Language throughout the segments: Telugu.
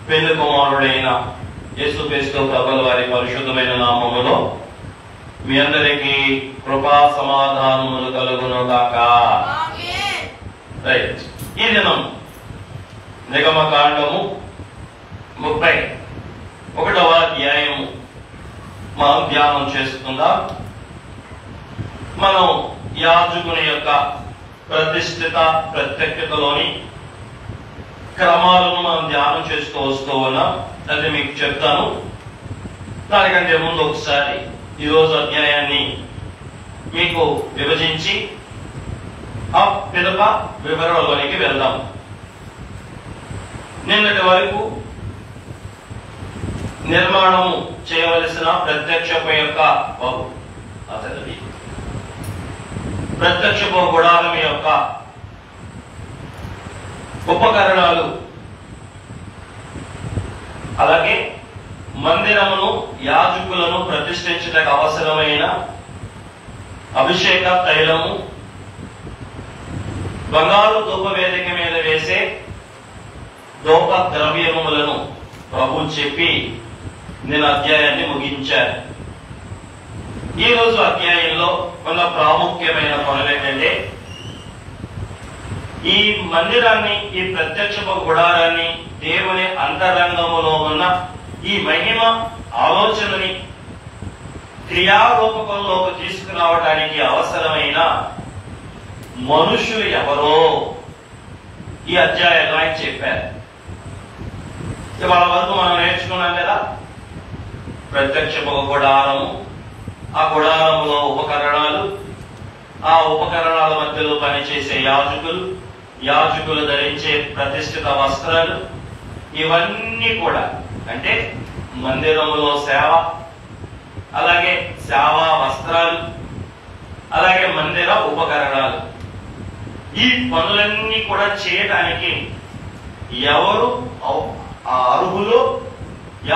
పెళ్లి కుమారుడైన యేసుక్రీస్తు ప్రభుల వారి పరిశుద్ధమైన నామములో మీ అందరికీ కృపా సమాధానములు కలుగును గాక. రైట్. ఈ దినం నిర్గమకాండము 31వ అధ్యాయము మనం ధ్యానం చేసుకుందాం. మనం యాజకుని యొక్క ప్రతిష్ఠిత ప్రత్యక్షతలోని క్రమాలను మనం ధ్యానం చేస్తూ వస్తూ ఉన్నాం. అది మీకు చెప్తాను. దానికంటే ముందు ఒకసారి ఈరోజు అధ్యాయాన్ని మీకు విభజించి ఆ పిదప వివరణలోనికి వెళ్దాం. నిన్నటి వరకు నిర్మాణము చేయవలసిన ప్రత్యక్షపు యొక్క అతడి ప్రత్యక్షపు గుడారం యొక్క ఉపకరణాలు, అలాగే మందిరమును యాజకులను ప్రతిష్ఠించుటకు అవసరమైన అభిషేక తైలము, బంగారు ధూపవేదిక మీద వేసే ధూప ద్రవ్యములను ప్రభు చెప్పి నేను అధ్యాయాన్ని ముగించాను. ఈ రోజు అధ్యాయంలో ఉన్న ప్రాముఖ్యమైన పనులు ఏంటంటే, ఈ మందిరాన్ని, ఈ ప్రత్యక్షపు గుడారాన్ని, దేవుని అంతరంగములో ఉన్న ఈ మహిమ ఆలోచనని క్రియారూపకంలోకి తీసుకురావడానికి అవసరమైన మనుషులు ఎవరో ఈ అధ్యాయంలో ఆయన చెప్పారు. ఇవాళ వరకు మనం నేర్చుకున్నాం కదా, ప్రత్యక్షపు గుడారము, ఆ గుడారములో ఉపకరణాలు, ఆ ఉపకరణాల మధ్యలో పనిచేసే యాజకులు ధరించే ప్రతిష్ఠిత వస్త్రాలు, ఇవన్నీ కూడా అంటే మందిరములో సేవ, అలాగే సేవా వస్త్రాలు, అలాగే మందిర ఉపకరణాలు, ఈ పనులన్నీ కూడా చేయడానికి ఎవరు అర్హులు,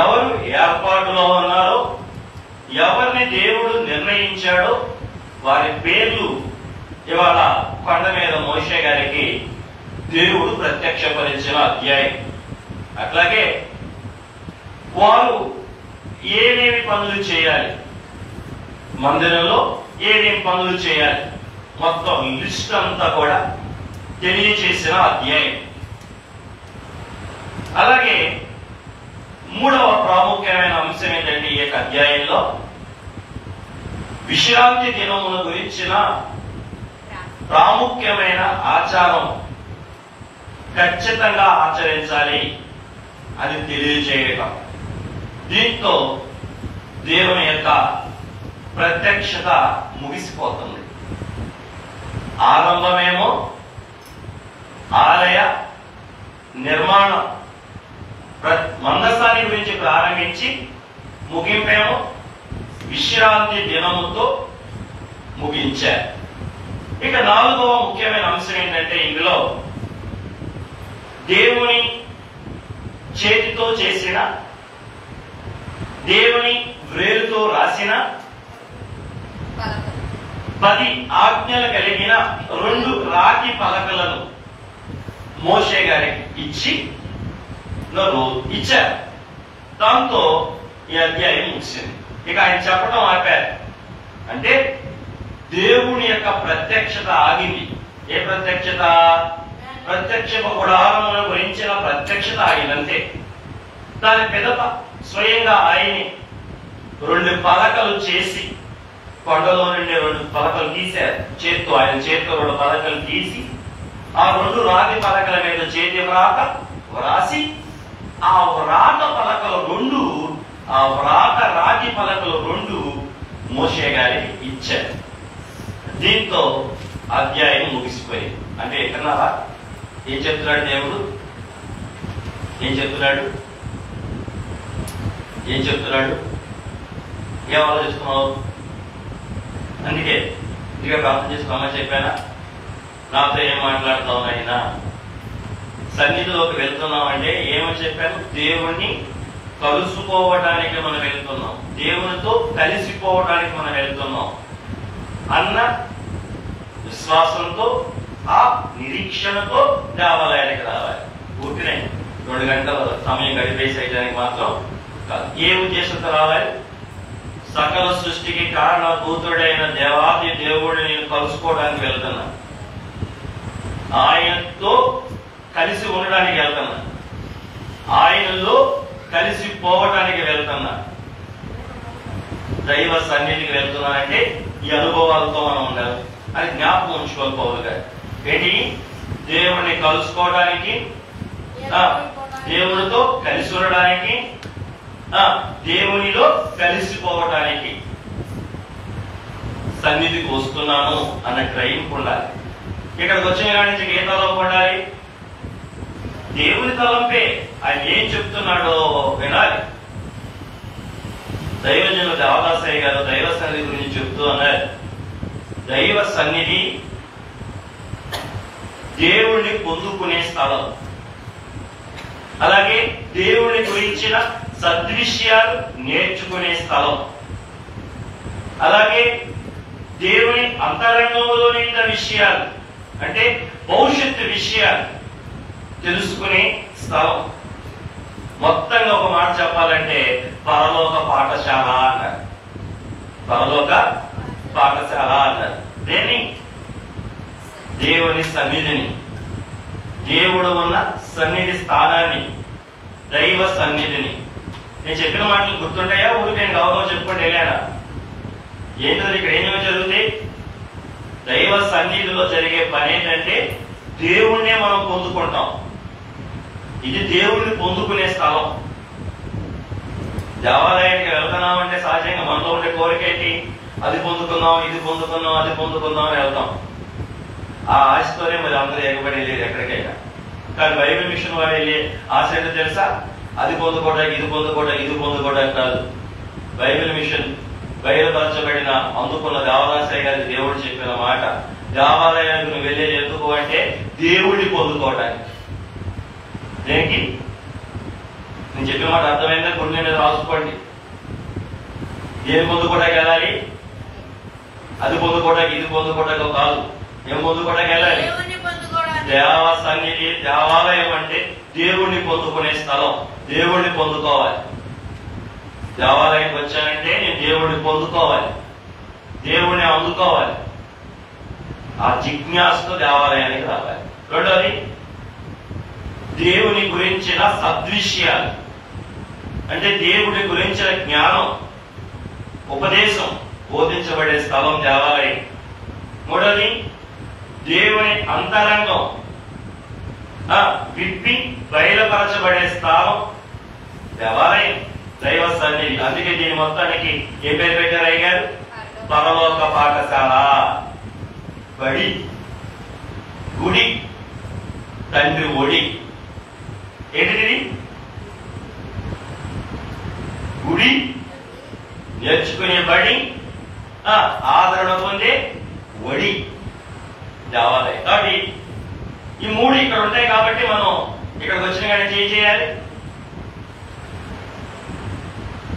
ఎవరు ఏర్పాటులో ఉన్నారో, ఎవరిని దేవుడు నిర్ణయించాడో వారి పేర్లు ఇవాళ కొండ మీద మోషే గారికి దేవుడు ప్రత్యక్షపరిచిన అధ్యాయం. అట్లాగే వారు ఏమేమి పనులు చేయాలి, మందిరంలో ఏమేమి పనులు చేయాలి, మొత్తం లిస్ట్ అంతా కూడా తెలియచేసిన అధ్యాయం. అలాగే మూడవ ప్రాముఖ్యమైన అంశం ఏంటంటే, ఈ యొక్క అధ్యాయంలో విశ్రాంతి దినమును గురించిన ప్రాముఖ్యమైన ఆచారం ఖచ్చితంగా ఆచరించాలి అని తెలియజేయటం. దీంతో దేవుని యొక్క ప్రత్యక్షత ముగిసిపోతుంది. ఆరంభమేమో ఆలయ నిర్మాణం, మందసాన్ని గురించి ప్రారంభించి ముగింపేమో విశ్రాంతి దినముతో ముగించారు. ఇక నాలుగవ ముఖ్యమైన అంశం ఏంటంటే, ఇందులో దేవుని చేతితో చేసిన, దేవుని వ్రేలుతో రాసిన 10 ఆజ్ఞలు కలిగిన 2 రాతి పలకలను మోషే గారికి ఇచ్చారు. దాంతో ఈ అధ్యాయం ముగిసింది. ఇక ఆయన చెప్పడం ఆపారు. అంటే దేవుని యొక్క ప్రత్యక్షత ఆగింది. ఏ ప్రత్యక్షత? ప్రత్యక్ష గుడారమును గురించిన ప్రత్యక్షత ఆగిందంతే. దాని పిదప స్వయంగా ఆయన్ని 2 పలకలు చేసి, కొండలో నుండి 2 పలకలు తీశారు. ఆయన చేతితో 2 పలకలు తీసి, ఆ 2 రాతి పలకల మీద చేతి వ్రాత వ్రాసి, ఆ వ్రాత పలకలు 2, ఆ వ్రాత రాతి పలకలు 2 మోషే గారికి ఇచ్చారు. దీంతో అధ్యాయం ముగిసిపోయింది. అంటే ఎక్కడన్నారా? ఏం చెప్తున్నాడు దేవుడు? ఏం చెప్తున్నాడు? ఏం ఆలోచిస్తున్నావు? అందుకే ఇక ప్రార్థన చేసుకోమని చెప్పానా? నాతో ఏం మాట్లాడుతావు నాయనా? సన్నిధిలోకి వెళ్తున్నామంటే ఏమని చెప్పాను? దేవుణ్ణి కలుసుకోవడానికి మనం వెళ్తున్నాం, దేవునితో కలిసిపోవడానికి మనం వెళ్తున్నాం అన్న విశ్వాసంతో, ఆ నిరీక్షణతో దేవాలయానికి రావాలి. ఊరినే 2 గంటల సమయం గడిపేసేయడానికి మాత్రం కాదు. ఏ ఉద్దేశంతో రావాలి? సకల సృష్టికి కారణభూతుడైన దేవాది దేవుడిని నేను కలుసుకోవడానికి వెళ్తున్నా, ఆయనతో కలిసి ఉండడానికి వెళ్తున్నా, ఆయనలో కలిసిపోవటానికి వెళ్తున్నా, దైవ సన్నిధికి వెళ్తున్నానంటే ఈ అనుభవాలతో మనం ఉండాలి అని జ్ఞాపకం ఉంచుకోవాలి పౌలు గారు. ఏంటి? దేవుడిని కలుసుకోవడానికి, దేవుడితో కలిసి ఉండడానికి, దేవునిలో కలిసిపోవటానికి సన్నిధికి వస్తున్నాను అన్న గ్రహింపు ఉండాలి. ఇక్కడికి వచ్చిన కాడి నుంచి ఏ తలంపు ఉండాలి? దేవుని తలంపే. ఆయన ఏం చెప్తున్నాడో వినాలి. దైవజనులు దేవదాసయ్య గారు దైవ సన్నిధి గురించి చెప్తూ అన్నారు. దైవ సన్నిధి దేవుణ్ణి పొందుకునే స్థలం, అలాగే దేవుని గురించిన సద్విషయాలు నేర్చుకునే స్థలం, అలాగే దేవుని అంతరంగంలో నిన్న విషయాలు అంటే భవిష్యత్తు విషయాలు తెలుసుకునే స్థలం. మొత్తంగా ఒక మాట చెప్పాలంటే పరలోక పాఠశాల అన్నారు. పరలోక పాఠశాల అన్నారు. దేన్ని? దేవుని సన్నిధిని, దేవుడు ఉన్న సన్నిధి స్థానాన్ని, దైవ సన్నిధిని. నేను చెప్పిన మాటలు గుర్తుంటాయా? ఊరికి నేను గౌరవం చెప్పుకుంటే వెళ్ళానా? ఏంటో ఇక్కడ ఏమేమి జరుగుతాయి? దైవ సన్నిధిలో జరిగే పని ఏంటంటే దేవుణ్ణే మనం పొందుకుంటాం. ఇది దేవుణ్ణి పొందుకునే స్థలం. దేవాలయానికి వెళ్తున్నామంటే సహజంగా మనలో ఉండే కోరిక ఏంటి? అది పొందుకుందాం, ఇది పొందుకుందాం, అది పొందుకుందాం అని వెళ్తాం. ఆ ఆశతోనే మరి అందరూ ఎగబడి వెళ్ళేది ఎక్కడికైనా. కానీ బైబిల్ మిషన్ వాడు వెళ్ళి ఆశ ఏంటో తెలుసా? అది పొందుకోవడానికి, ఇది పొందుకోవడానికి, ఇది పొందుకోవడానికి కాదు. బైబిల్ మిషన్ బయలుపరచబడిన అందుకున్న దేవదాసయ్య గారికి దేవుడు చెప్పిన మాట, దేవాలయానికి నువ్వు వెళ్ళేది ఎందుకు అంటే దేవుడిని పొందుకోవడానికి. దేనికి? నేను చెప్పిన మాట అర్థమైందా? గుండె మీద రాసుకోండి. ఏం పొందుకోవడానికి వెళ్ళాలి? అది పొందుకోవడానికి, ఇది పొందుకోవడానికి కాదు. ఏం పొందుకోవడానికి వెళ్ళాలి? దేవ సన్నిధి. దేవాలయం అంటే దేవుణ్ణి పొందుకునే స్థలం. దేవుణ్ణి పొందుకోవాలి. దేవాలయానికి వచ్చానంటే నేను దేవుడిని పొందుకోవాలి, దేవుణ్ణి అందుకోవాలి. ఆ జిజ్ఞాసతో దేవాలయానికి రావాలి. రెండోది, దేవుని గురించిన సద్విషయాలు అంటే దేవుడి గురించిన జ్ఞానం, ఉపదేశం బోధించబడే స్థలం దేవాలయం. మూడోది, దేవుని అంతరంగం విప్పి బయలుపరచబడే స్థలం దేవాలయం, దైవ సన్నిధి. అందుకే దీని మొత్తానికి ఏ పేరు పెట్టారు అయ్య గారు? పరలోక పాఠశాల. బడి, గుడి, తండ్రి ఒడి. ఏంటిది? గుడి, నేర్చుకునే బడి, ఆదరణ పొందే ఒడి దేవాలయం. కాబట్టి ఈ మూడు ఇక్కడ ఉంటాయి. కాబట్టి మనం ఇక్కడికి వచ్చిన కానీ ఏం చేయాలి?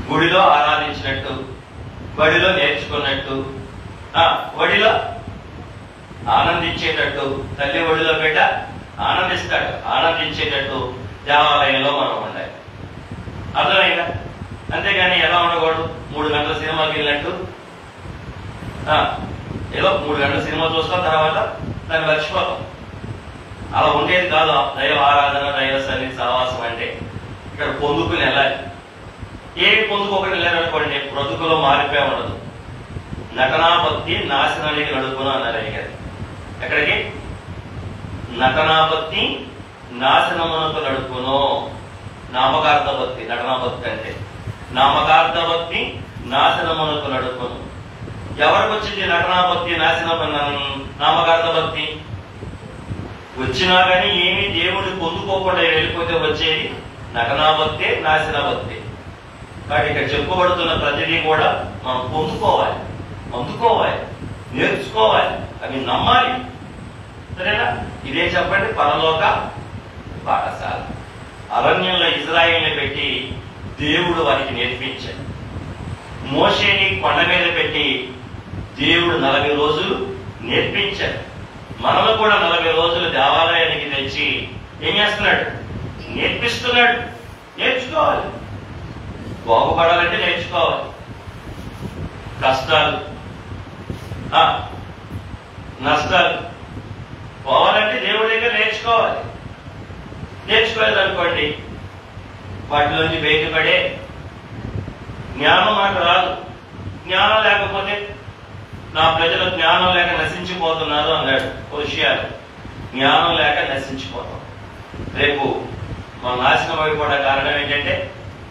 గుడిలో ఆరాధించినట్టు, బడిలో నేర్చుకున్నట్టు, ఒడిలో ఆనందించేటట్టు, తల్లి ఒడిలో బిడ్డ ఆనందిస్తాడు, ఆనందించేటట్టు దేవాలయంలో మనం ఉండాలి. అర్థమైందా? అంతేగాని ఎలా ఉండకూడదు? 3 గంటల సినిమాకి వెళ్ళినట్టు ఏదో 3 గంటల సినిమా చూస్తాం, తర్వాత దాన్ని మర్చిపోతాం. అలా ఉండేది కాదు దైవ ఆరాధన, దైవ సన్నిధి సహవాసం అంటే. ఇక్కడ పొందుకుని వెళ్ళాలి. ఏమి పొందుకోకుండా వెళ్ళారనుకోండి, బ్రతుకులో మారిపోయి ఉండదు. నటనాపత్తి నాశనానికి నడుపును అన్నారు అయ్య గారు. ఎక్కడికి? నటనాపత్తి నాశనమునకు నడుపును. నామకార్థ భక్తి, నటనాపత్తి అంటే నామకార్థ భక్తి నాశనమునకు నడుపును. ఎవరికి వచ్చింది నటనాపత్తి, నామకార్థ భక్తి? వచ్చినా కానీ ఏమి దేవుడిని పొందుకోకుండా వెళ్ళిపోతే వచ్చేది నటనాభక్తే, నాశన భక్తి. కాబట్టి ఇక్కడ చెప్పబడుతున్న ప్రతిదీ కూడా మనం పొందుకోవాలి, అందుకోవాలి, నేర్చుకోవాలి, అవి నమ్మాలి. సరేనా? ఇదే చెప్పండి పరలోక పాఠశాల. అరణ్యంలో ఇజ్రాయేల్ని పెట్టి దేవుడు వారికి నేర్పించాడు. మోషేని కొండ మీద పెట్టి దేవుడు 40 రోజులు నేర్పించాడు. మనల్ని కూడా 40 రోజులు దేవాలయానికి తెచ్చి ఏం చేస్తున్నాడు? నేర్పిస్తున్నాడు. నేర్చుకోవాలి. బాగుపడాలంటే నేర్చుకోవాలి. కష్టాలు నష్టాలు పోవాలంటే దేవుడి దగ్గర నేర్చుకోవాలి. నేర్చుకోలేదనుకోండి వాటిలోంచి బయటపడే జ్ఞానం మనకు రాదు. జ్ఞానం లేకపోతే నా ప్రజలు జ్ఞానం లేక నశించిపోతున్నారు అన్నాడు హోషేయను. జ్ఞానం లేక నశించిపోతాం. రేపు మన నాశనం అయిపోవడానికి కారణం ఏంటంటే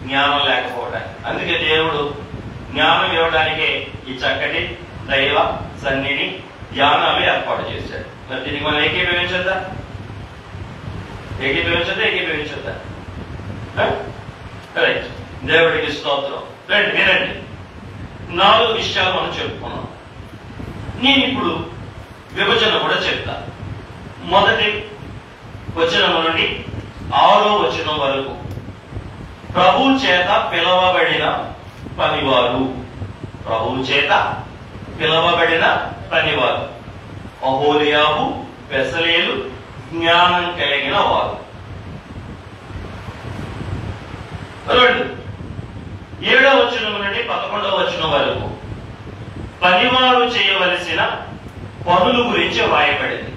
జ్ఞానం లేకపోవడానికి. అందుకే దేవుడు జ్ఞానం ఇవ్వడానికే ఈ చక్కటి దైవ సన్నిధి ధ్యానాలు ఏర్పాటు చేశాడు. మరి దీనికి మనం ఏకీభవించద్దా? ఏకీభవించద్దా? రైట్. దేవుడికి స్తోత్రం. రండి వినండి. 4 విషయాలు మనం చెప్పుకున్నాం. నేను ఇప్పుడు విభజన కూడా చెప్తా. మొదటి వచనం నుండి 6వ వచనం వరకు ప్రభువు చేత పిలవబడిన పనివారు. ప్రభువు చేత పిలవబడిన పనివారు. అహోలియాబు, బెసలేలు జ్ఞానం కలిగిన వారు. 2 7వ వచనం నుండి 11వ వచనం వరకు పనివారు చేయవలసిన పనుల గురించి వ్రాయబడింది.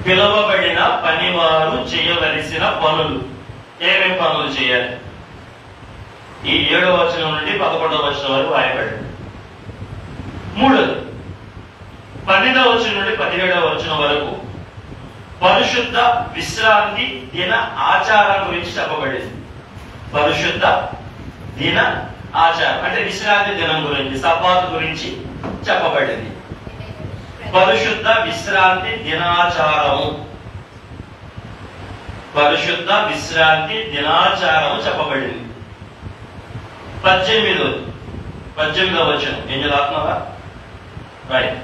పిలవబడిన పనివారు చేయవలసిన పనులు. ఏమేమి పనులు చేయాలి? ఈ 7వ వచనం నుండి 11వ వచనం వరకు వ్రాయబడింది. 3 12వ వచనం నుండి 17వ వచనం వరకు పరిశుద్ధ విశ్రాంతి దిన ఆచారం గురించి చెప్పబడింది. పరిశుద్ధ దిన ఆచారం అంటే విశ్రాంతి దినం గురించి, సబ్బాతు గురించి చెప్పబడింది. పరిశుద్ధ విశ్రాంతి దినాచారము, పరిశుద్ధ విశ్రాంతి దినాచారము చెప్పబడింది. 18వ వచనం ఏం చదువుతున్నావా? రైట్,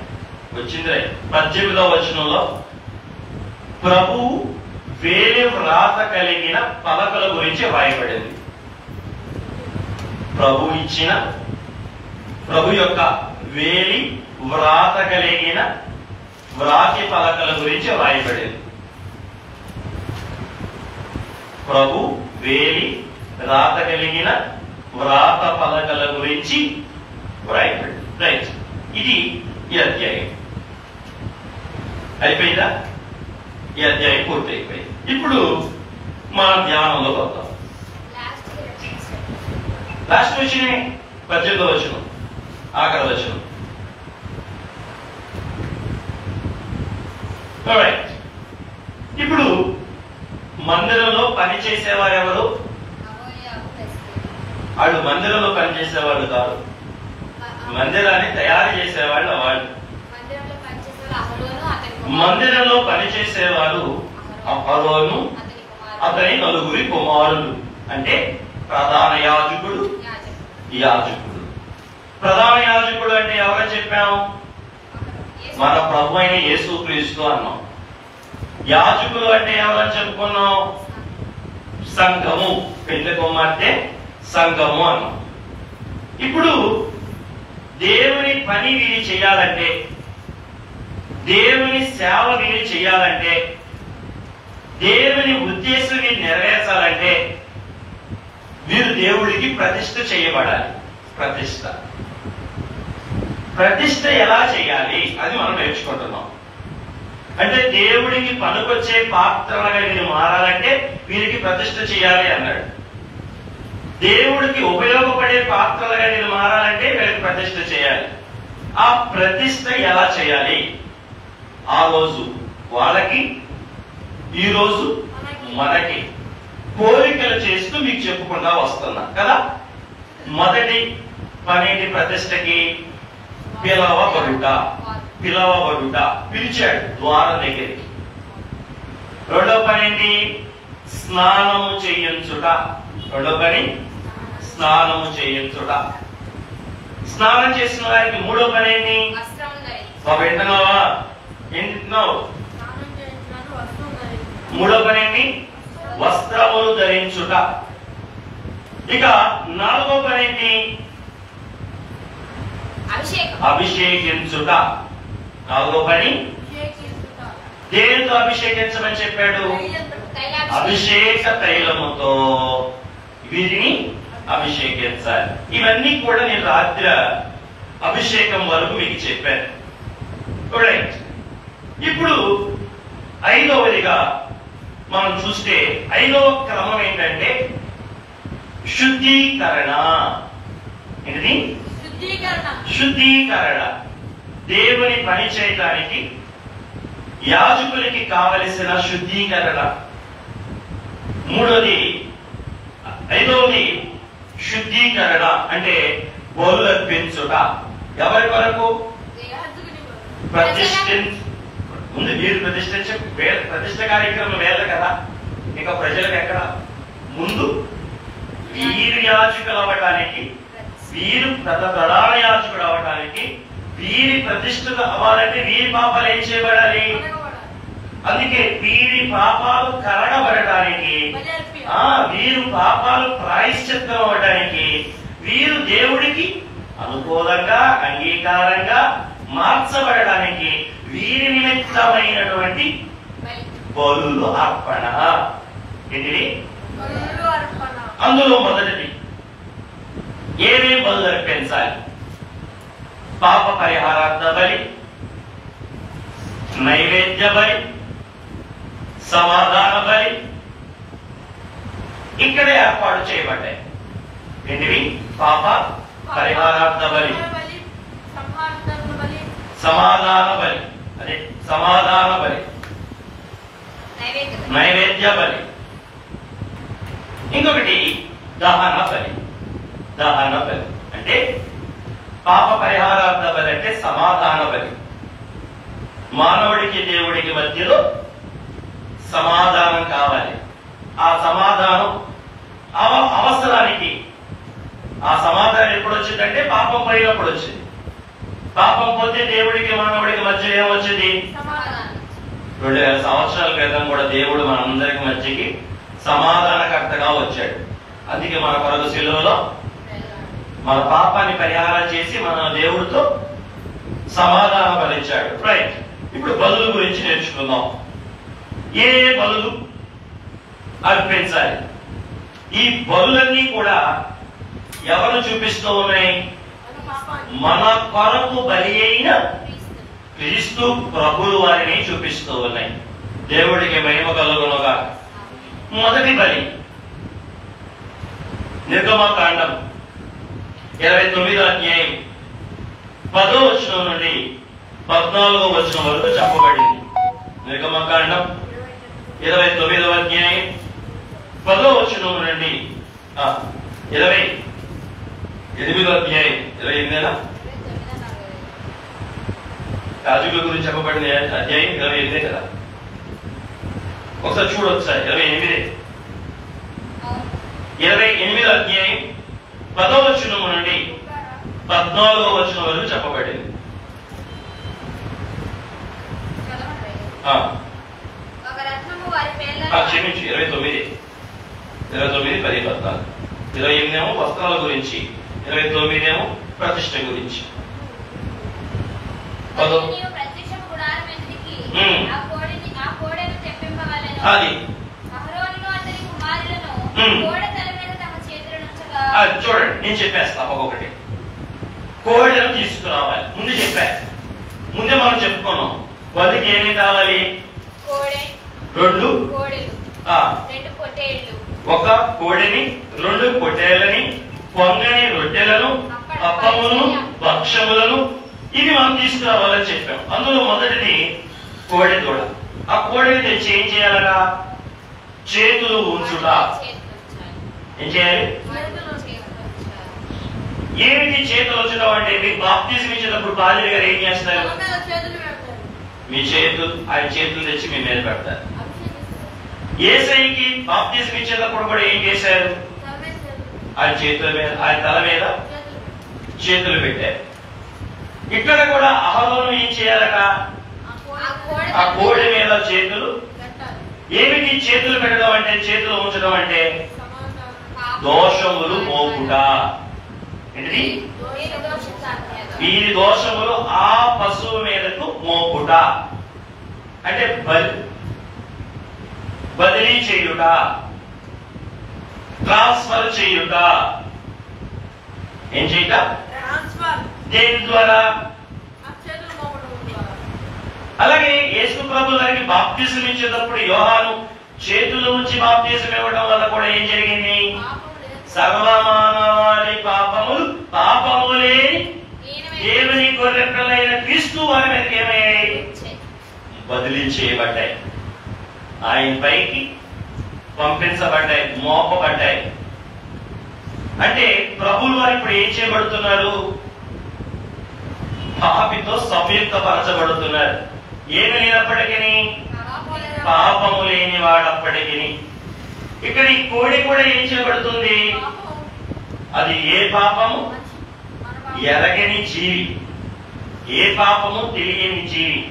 వచ్చింది. రైట్. 18వ వచనంలో ప్రభువు వేలి వ్రాత కలిగిన పలకల గురించి వ్రాయబడింది. ప్రభు యొక్క వేలి వ్రాత కలిగిన వ్రాతి పలకల గురించి వ్రాయబడింది. ప్రభు వేలి రాత కలిగిన వ్రాత పలకల గురించి వ్రాయబడింది. రైట్. ఇది ఈ అధ్యాయం అయిపోయిందా? ఈ అధ్యాయం పూర్తి అయిపోయింది. ఇప్పుడు మన ధ్యానంలో వద్దాం. లాస్ట్ వచనమే 18వ వచనం, ఆఖరి వచనం. రైట్. ఇప్పుడు మందిరంలో పనిచేసేవారు ఎవరు? వాళ్ళు మందిరంలో పనిచేసేవాళ్ళు కాదు, మందిరాన్ని తయారు చేసేవాళ్ళు వాళ్ళు. మందిరంలో పనిచేసేవారు అహరోను అతని 9 కుమారులు. అంటే ప్రధాన యాజకుడు, యాజకుడు. ప్రధాన యాజకుడు అంటే ఎవరని చెప్పాము? మన ప్రభు అయిన యేసుక్రీస్తు అన్నాం. యాజకులు అంటే ఎవరని చెప్పుకున్నాం? సంఘము, పెళ్లి కుమార్తె సంఘము అన్నాం. ఇప్పుడు దేవుని పని వీరి చేయాలంటే, దేవుని సేవ వీరి చేయాలంటే, దేవుని ఉద్దేశం వీరు నెరవేర్చాలంటే వీరు దేవుడికి ప్రతిష్ఠ చేయబడాలి. ప్రతిష్ఠ ఎలా చేయాలి అది మనం నేర్చుకుంటున్నాం. అంటే దేవుడికి పనికొచ్చే పాత్రలుగా వీరు మారాలంటే వీరికి ప్రతిష్ఠ చేయాలి అన్నాడు. దేవుడికి ఉపయోగపడే పాత్రలుగా వీరు మారాలంటే వీరికి ప్రతిష్ఠ చేయాలి. ఆ ప్రతిష్ఠ ఎలా చేయాలి? ఆ రోజు వాళ్ళకి, ఈ రోజు మనకి కోరికలు చేస్తూ మీకు చెప్పుకుంటా వస్తున్నా కదా. మొదటి పనేటి ప్రతిష్టకి పిలవబడుట. పిలిచాడు ద్వారం దగ్గరికి. రెండో పని ఏంటి? స్నానము చేయించుట. రెండో పని స్నానము చేయించుట. స్నానం చేసిన వారికి మూడో పని ఏంటి? వింటున్నావా? వింటున్నావు? మూడో పని ఏంటి? వస్త్రములు ధరించుట. ఇక నాలుగో పని ఏంటి? అభిషేకించుట. నాలుగో పని దేనితో అభిషేకించమని చెప్పాడు? అభిషేక తైలముతో వీరిని అభిషేకించాలి. ఇవన్నీ కూడా నేను రాత్రి అభిషేకం వరకు మీకు చెప్పాను. ఇప్పుడు ఐదవదిగా మనం చూస్తే ఐదవ క్రమం ఏంటంటే శుద్ధీకరణ. ఏంటిది? శుద్ధీకరణ. దేవుని పని చేయడానికి యాజకులకి కావలసిన శుద్ధీకరణ. ఐదవది శుద్ధీకరణ అంటే బలులు అర్పించుట. ఎవరి కొరకు? ముందు మీరు ప్రతిష్ఠ కార్యక్రమం వేయాలి కదా. ఇంకా ప్రజలకు ఎక్కడ? ముందు వీరు యాజకులు అవ్వడానికి, వీరు ప్రధాన యాజకుడు అవ్వడానికి, వీరి ప్రతిష్ఠిత అవ్వాలంటే వీరి పాపాలు ఏం చేయబడాలి? అందుకే వీరి పాపాలు కరగబడటానికి, వీరు పాపాలు ప్రాయశ్చిత్తం అవ్వడానికి, వీరు దేవుడికి అనుకూలంగా అంగీకారంగా మార్చబడడానికి వీరి నిమిత్తమైనటువంటి బలులు అర్పణ. ఏంటిది? అందులో మొదటిది ఏమేం బలులు అర్పించాలి? పాప పరిహారార్థ బలి, నైవేద్య బలి, సమాధాన బలి ఇక్కడ ఏర్పాటు చేయబడ్డాయి. ఏంటివి? పాప పరిహారార్థ బలి, సమాధాన బలి, అదే సమాధాన బలి, నైవేద్య బలి, ఇంకొకటి దహన బలి. దహన బలి అంటే పాప పరిహారార్థ బలి అంటే సమాధాన బలి. మానవుడికి దేవుడికి మధ్యలో సమాధానం కావాలి. ఆ సమాధానం అవసరానికి ఆ సమాధానం ఎప్పుడు వచ్చిందంటే పాపం పోయినప్పుడు వచ్చింది. పాపం పోతే దేవుడికి మానవుడికి మధ్య ఏమొచ్చింది? 2000 సంవత్సరాల క్రితం కూడా దేవుడు మనందరికి మధ్యకి సమాధానకర్తగా వచ్చాడు. అందుకే మన కొరకు శిలువలో మన పాపాన్ని పరిహారం చేసి మన దేవుడితో సమాధానం ఫలించాడు. రైట్. ఇప్పుడు బలుల గురించి నేర్చుకుందాం. ఏ బలులు అర్పించాలి? ఈ బలులన్నీ కూడా ఎవరు చూపిస్తూ ఉన్నాయి? మన కొరకు బలి అయిన క్రీస్తు ప్రభువు వారిని చూపిస్తూ ఉన్నాయి. దేవుడికి మహిమ కలుగునుగా. మొదటి బలి నిర్గమకాండం 29వ అధ్యాయం 10వ వచనం నుండి 14వ వచనం వరకు చెప్పబడింది. నిర్గమకాండం 29వ అధ్యాయం 10వ వచనం నుండి 28వ అధ్యాయం 28 యాజకుల గురించి చెప్పబడిన అధ్యాయం 28 కదా. ఒకసారి చూడొచ్చు సార్. 28వ అధ్యాయం 10వ వచనం నుండి 14వ వచనం వరకు చెప్పబడింది. క్షమించి 29 10 14 28 ఏమో వస్త్రాల గురించి, 29 ఏమో ప్రతిష్ఠ గురించి. అది చూడండి, నేను చెప్పేస్తా ఒక్కొక్కటి. కోడెను తీసుకురావాలి. ముందు చెప్పా, ముందే మనం చెప్పుకున్నాం. బలికి ఏమి కావాలి? 2 ఒక కోడెని, 2 పొట్టేళ్లని, పొంగని రొట్టెలను, అప్పములను, భక్షములను ఇవి మనం తీసుకురావాలని చెప్పాం. అందులో మొదటిది కోడె దూడ. ఆ కోడెని తెచ్చి ఏం చేయాలగా? చేతులు ఉంచుట. ఏం చేయాలి? ఏమిటి చేతులు ఉంచడం అంటే? మీకు బాప్తిజం ఇచ్చేటప్పుడు పాదిరి గారు ఏం చేస్తారు? మీ చేతులు, ఆయన చేతులు తెచ్చి మీ మీద పెడతారు. యేసయ్యకి బాప్తిజం ఇచ్చేటప్పుడు కూడా ఏం చేశారు? ఆయన చేతుల మీద, ఆయన తల మీద చేతులు పెట్టారు. ఇక్కడ కూడా అహరోను ఏం చేయాలట? ఆ కోడి మీద చేతులు. ఏమిటి చేతులు పెట్టడం అంటే? చేతులు ఉంచడం అంటే దోషములు మోపుట. ఏంటిది? వీరి దోషములు ఆ పశువు మీదకు మోపుట. అంటే బదిలీ చేయుట, ట్రాన్స్ఫర్ చేయుట. ఏం చేయుట? దేని ద్వారా? అలాగే యేసు ప్రభు వారికి బాప్తిజం ఇచ్చేటప్పుడు యోహాను చేతుల నుంచి బాప్తిజం ఇవ్వడం వల్ల కూడా ఏం జరిగింది? సర్వమానవాళి పాపములే దేవుని గొర్రెపిల్లైన క్రీస్తు వారి మీదకి ఏమయ్యాయి? బదిలీ చేయబడ్డాయి, ఆయన పైకి పంపించబడ్డాయి, మోపబడ్డాయి. అంటే ప్రభువులు వారు ఇప్పుడు ఏం చేయబడుతున్నారు? పాపితో సంయుక్తపరచబడుతున్నారు. ఏమి లేనప్పటికీ, పాపము లేని వాడప్పటికీ. ఇక్కడ ఈ కోడి కూడా ఏం చేయబడుతుంది? అది ఏ పాపము? ఎరగని జీవి, ఏ పాపము తెలియని జీవి.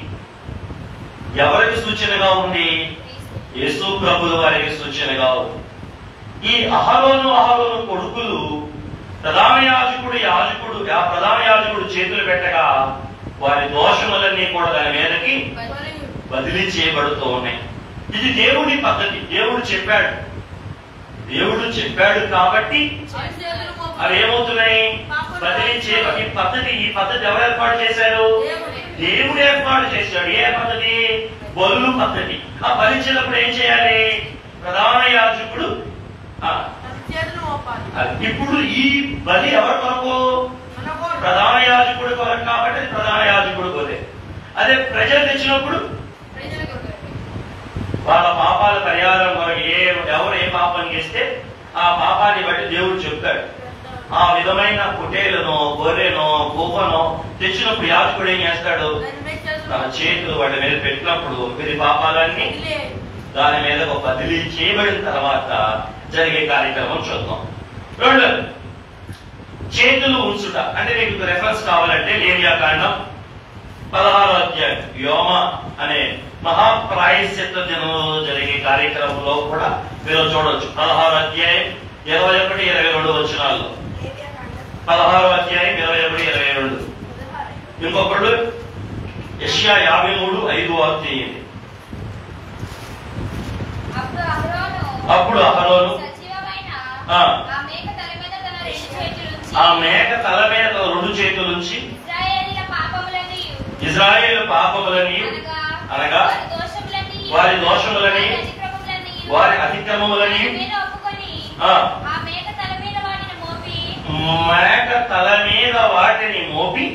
ఎవరికి సూచనగా ఉంది? యేసు ప్రభుల వారికి సూచనగా ఉంది. ఈ అహరోను కొడుకులు ప్రధాన యాజకుడు చేతులు పెట్టగా వారి దోషములన్నీ కూడా దాని మీదకి బదిలీ చేయబడుతూ ఉన్నాయి. ఇది దేవుడి పద్ధతి. దేవుడు చెప్పాడు కాబట్టి అవి ఏమవుతున్నాయి? బదిలీ చేయబడి. ఈ పద్ధతి ఎవరు ఏర్పాటు చేశారు? దేవుడు ఏర్పాటు చేశాడు. ఏ పద్ధతి? బలులు పద్ధతి. ఆ బలిచ్చినప్పుడు ఏం చేయాలి? ప్రధాన యాజకుడు. ఇప్పుడు ఈ బలి ఎవరి కొరకు? ప్రధాన యాజకుడు కొరకు కాబట్టి ప్రధాన యాజకుడు కొరే. అదే ప్రజలు తెచ్చినప్పుడు వాళ్ళ పాపాల పరిహారం కొరకు ఎవరు ఏ పాపం చేస్తే ఆ పాపాన్ని బట్టి దేవుడు చెప్తాడు. ఆ విధమైన పొట్టేలను, గొర్రెనో, గోపనో తెచ్చినప్పుడు యాజకుడు ఏం చేస్తాడు? తన చేతులు వాటి మీద పెట్టినప్పుడు వీరి పాపాలన్నీ దాని మీద ఒక బదిలీ చేయబడిన తర్వాత జరిగే కార్యక్రమం చూద్దాం. రెండోది చేతులు ఉంచుట. అంటే మీకు రెఫరెన్స్ కావాలంటే లేవియాకాండం 16వ అధ్యాయం యోమ అనే మహాప్రాయశ్చిత్త దినంలో జరిగే కార్యక్రమంలో కూడా మీరు చూడవచ్చు. 16వ అధ్యాయం 21, 22 వచనాల్లో. 16వ అధ్యాయం 21, 22. ఇంకొకళ్ళు యెషయా 53, 5 చేయండి. అప్పుడు అహరోను ఆ మేక తల మీద తన 2 చేతులుంచి ఇశ్రాయేలు పాపములని అనగా వారి దోషములని వారి అతిక్రమములని మేక తల మీద వాటిని మోపి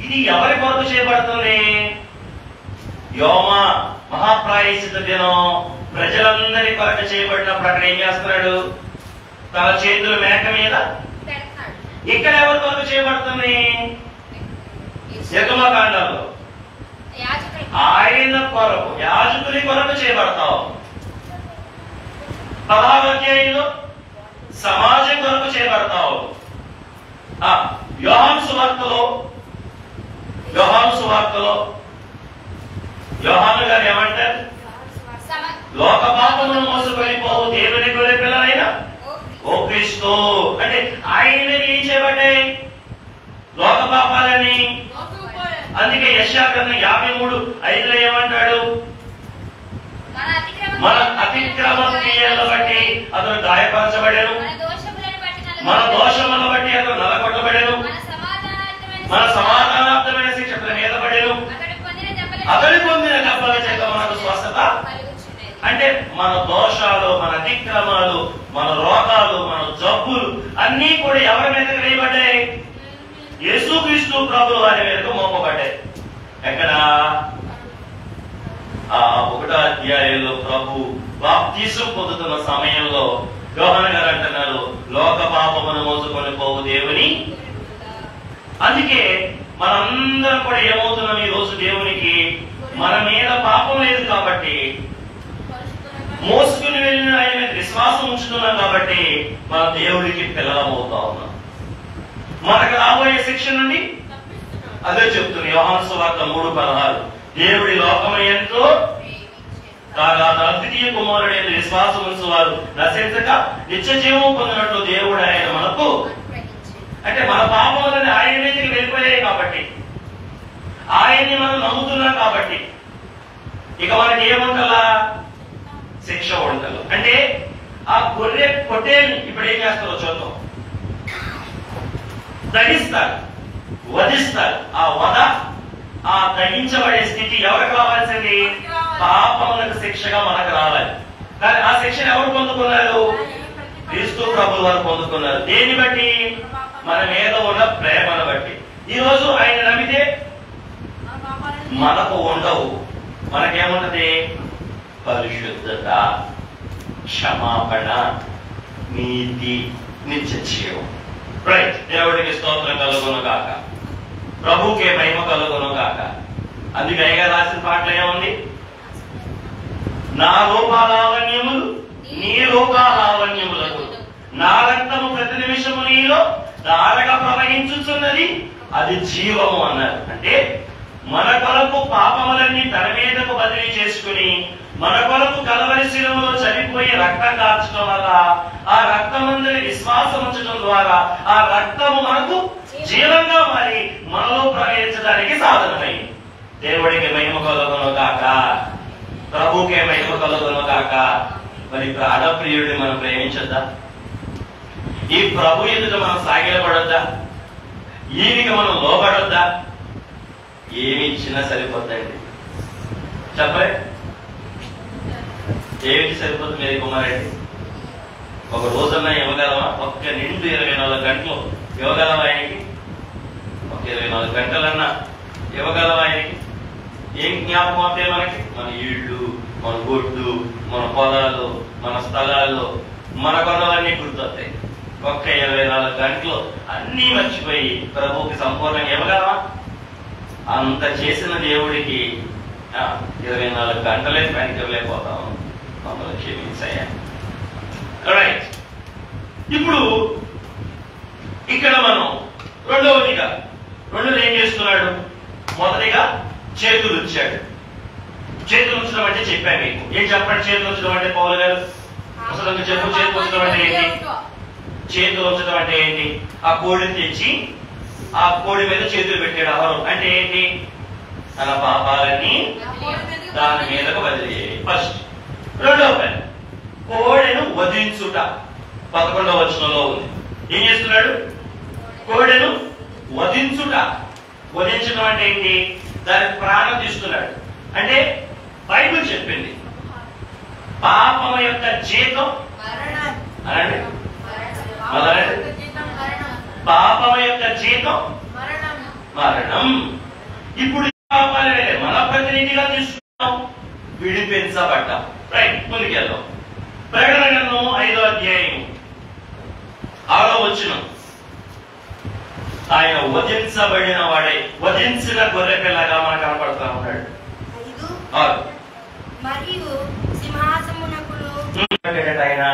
ఇది ఎవరి కొరకు చేయబడుతుంది? యోమ మహాప్రాయశ్చిత్త దినం ప్రజలందరి కొరకు చేయబడినప్పుడు అక్కడ ఏం చేస్తున్నాడు? తన చేతులు మేక మీద. ఇక్కడ ఎవరి కొరకు చేయబడుతుంది? నిర్గమకాండంలో ఆయన కొరకు, యాజకుని కొరకు చేయబడతావు. 16వ అధ్యాయంలో సమాజం కొరకు చేయబడతావు. యోహాను సువార్తలో యోహాను గారు ఏమంటారు? లోక పాపమును మోసుకొనిపోవు దేవుని గొర్రె పిల్లలైన ఓ క్రీస్తు. అంటే ఆయన ఏం చేయబడ్డాయి? లోక పాపాలని. అందుకే యెషయా గ్రంథం 53:5 ఏమంటాడు? మన అతిక్రమ క్రియలను బట్టి అతను గాయపరచబడేను, మన దోషములను బట్టి అతను నలగొట్టబడేను, మన సమాధానార్థమైన శిక్ష మీద పడేను, అతడు పొందిన దెబ్బల చేత మనకు స్వస్థత. అంటే మన దోషాలు, మన అతిక్రమాలు, మన రోగాలు, మన జబ్బులు అన్నీ కూడా ఎవరి మీద వేయబడ్డాయి? యేసుక్రీస్తు ప్రభు వారి మీదకు మోపబడ్డాయి. ఎక్కడ? ఆ 1వ అధ్యాయంలో ప్రభు బాప్తిసం పొందుతున్న సమయంలో యోహాను గారు అంటున్నారు, లోక పాపమును మోసుకొని పోవు దేవుని. అందుకే మనందరం కూడా ఏమవుతున్నాం ఈ రోజు? దేవునికి మన మీద పాపం లేదు కాబట్టి, మోసుకుని వెళ్ళిన ఆయన మీద విశ్వాసం ఉంచుతున్నాం కాబట్టి మన దేవుడికి పిల్లలం అవుతా ఉన్నాం. మనకు రాబోయే శిక్ష నుండి అదే చెప్తుంది యోహాను సువార్త 3:16. దేవుడి లోకము ఎంతో కాగా అద్వితీయ కుమారుడైన విశ్వాసం ఉంచువారు నశించక నిత్య జీవం పొందినట్లు దేవుడు ఆయన మనకు. అంటే మన పాపములని ఆయన మీదకి వెళ్ళిపోయాయి కాబట్టి ఆయన్ని మనం నమ్ముతున్నాం కాబట్టి ఇక మనకి ఏముంటలా? శిక్ష ఉండదు. అంటే ఆ గొర్రె పొట్టేల్ని ఇప్పుడు ఏం చేస్తారో చూద్దాం. తగిస్తారు, వధిస్తారు. ఆ వధ, ఆ తగ్గించబడే స్థితి ఎవరికి రావాల్సింది? పాపములకు శిక్షగా మనకు రావాలి. కానీ ఆ శిక్షను ఎవరు పొందుకున్నారు? క్రీస్తు ప్రభువు వారు పొందుకున్నారు. దేన్ని బట్టి? మన మీద ఉన్న ప్రేమను బట్టి. ఈ రోజు ఆయన నమ్మితే మనకు ఉండవు. మనకేముంటది? పరిశుద్ధత, క్షమాపణ, నీతి, నిత్య జీవం. రైట్. దేవుడికి స్తోత్రం కలుగును గాక, ప్రభుకే మహిమ కలుగును గాక. అందుకే అయ్యగా రాసిన పాటలు ఏముంది? నా రూపాలావణ్యములు నీ రూపాలావణ్యములకు, నా రక్తము ప్రతి నిమిషము నీలో ధారగా ప్రవహించుచున్నది, అది జీవము అన్నారు. అంటే మన కొరకు పాపములన్నీ తన మీదకు బదిలీ చేసుకుని మన కొరకు కలవరి శిలువలో చనిపోయి రక్తం కార్చడం వల్ల, ఆ రక్తమందుని విశ్వాసం ఉంచడం ద్వారా ఆ రక్తము మనకు జీవంగా మారి మనలో ప్రవేశించడానికి సాధనమైంది. దేవుడికి మహిమ కలుగును గాక, ప్రభుకే మహిమ కలుగును గాక. మరి ప్రాణప్రియుడిని మనం ప్రేమించొద్దా? ఈ ప్రభు ఎదుట మనం సాగిలపడొద్దా? ఈయనకి మనం లోబడొద్దా? ఏమి ఇచ్చినా సరిపోద్దండి. చెప్పలే ఏమిటి సరిపోతుంది? మీరు కుమారెడ్డి ఒక రోజన్నా ఇవ్వగలమా? ఒక్క నిండు 24 గంటలు ఇవ్వగలవా ఆయనకి? ఒక 24 గంటలన్నా ఇవ్వగలవా ఆయనకి? ఏం జ్ఞాపకం అవుతాయి మనకి? మన ఇళ్ళు, మన గొడ్డు, మన పొలాలు, మన స్థలాలు, మన కొన్నవన్నీ గుర్తొస్తాయి. ఒక్క 24 గంటలు అన్నీ మర్చిపోయి ప్రభువుకి సంపూర్ణంగా ఇవ్వగలమా? అంత చేసిన దేవుడికి 24 గంటలే పనికి ఇవ్వలేకపోతాము. మమ్మల్ని క్షమించయ్యా. రైట్. ఇప్పుడు ఇక్కడ మనం రెండవదిగా ఏం చేస్తున్నాడు? మొదటిగా చేతులు ఉంచాడు. చేతులు ఉంచడం అంటే చెప్పాను మీకు. ఏం చెప్పండి? చేతులు ఉంచడం అంటే పౌలు గారు అసలు చెప్పు. చేతులు ఉంచడం అంటే ఏంటి? చేతులు ఉంచడం అంటే ఏంటి? ఆ కోడిని తెచ్చి ఆ కోడి మీద చేతులు పెట్టాడు అహరోను. అంటే ఏంటి? తన పాపాలన్నీ దాని మీదకు బదిలీ. ఫస్ట్. రెండవ పని కోడెను వధించుట. 11వ వచనంలో ఉంది. ఏం చేస్తున్నాడు? కోడెను వధించుట. వధించడం అంటే ఏంటి? దానికి ప్రాణం తీస్తున్నాడు. అంటే బైబిల్ చెప్పింది పాపం యొక్క జీతం అనండి, పాపం యొక్క జీతం మరణం. ఇప్పుడు పాపాలు మన ప్రతినిధిగా తీసుకున్నాం, విడిపించబడ్డాం. రైట్. ముందుకెళ్దాం. ప్రకటన గ్రంథం 5వ అధ్యాయం 6వ వచనం. ఆయన వధించబడిన వాడే, వధించిన గొర్రె పిల్లగా మనకు కనపడుతూ ఉన్నాడు. ఆయన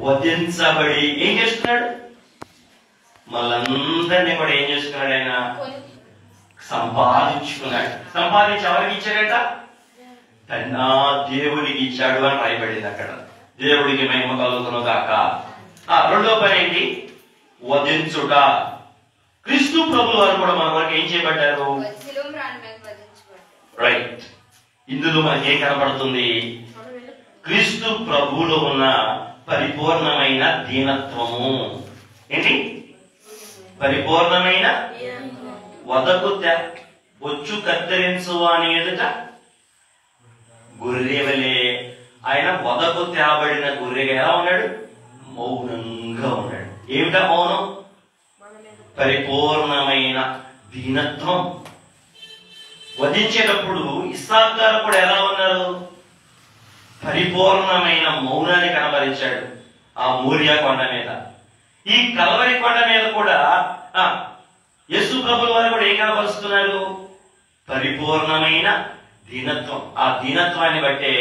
వధించబడి ఏం చేస్తున్నాడు? మళ్ళందరినీ కూడా ఏం చేసుకున్నాడు? ఆయన సంపాదించుకున్నాడు. సంపాదించి ఎవరికి ఇచ్చాడట? నా దేవుడికి ఇచ్చాడు అని రాయబడింది అక్కడ. దేవుడికి మహిమ కలుగును గాక. రెండో పని ఏంటి? వధించుట. క్రీస్తు ప్రభువు వారు కూడా మన వరకు ఏం చేయబడ్డారు? రైట్. ఇందులో మనకి ఏం కనపడుతుంది? క్రీస్తు ప్రభువులో ఉన్న పరిపూర్ణమైన దీనత్వము. ఏంటి? పరిపూర్ణమైన వదకు బొచ్చు కత్తిరించు అని ఎదుట గొర్రెవలే ఆయన వదకు తేబడిన గొర్రెగా ఎలా ఉన్నాడు? మౌనంగా ఉన్నాడు. ఏమిటా మౌనం? పరిపూర్ణమైన దీనత్వం. వధించేటప్పుడు ఇస్సాకు గారు కూడా ఎలా ఉన్నారు? పరిపూర్ణమైన మౌనాన్ని కనబరిచాడు ఆ మోరియా కొండ మీద. ఈ కల్వరి కొండ మీద కూడా యేసు ప్రభువు వారు కూడా ఏం కనబరుస్తున్నారు? పరిపూర్ణమైన దీనత్వం. ఆ దీనత్వాన్ని బట్టే,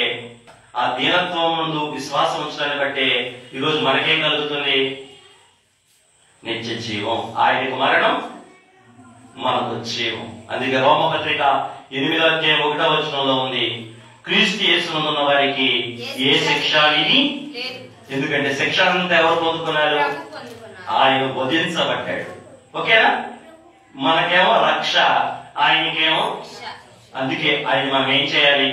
ఆ దీనత్వం ముందు విశ్వాసం ఉంచడాన్ని బట్టే ఈరోజు మనకేం కలుగుతుంది? నిత్య జీవం. ఆయనకు మరణం, మనకు జీవం. అందుకే రోమపత్రిక 8వ అధ్యాయం 1వ వచనంలో ఉంది, క్రీస్తు యేసునందు ఉన్న వారికి ఏ శిక్ష విని. ఎందుకంటే శిక్ష అంతా ఎవరు పొందుకున్నారు? ఆయన వధించబడ్డాడు. ఓకేనా? మనకేమో రక్ష, ఆయనకేమో. అందుకే ఆయన మనం ఏం చేయాలి?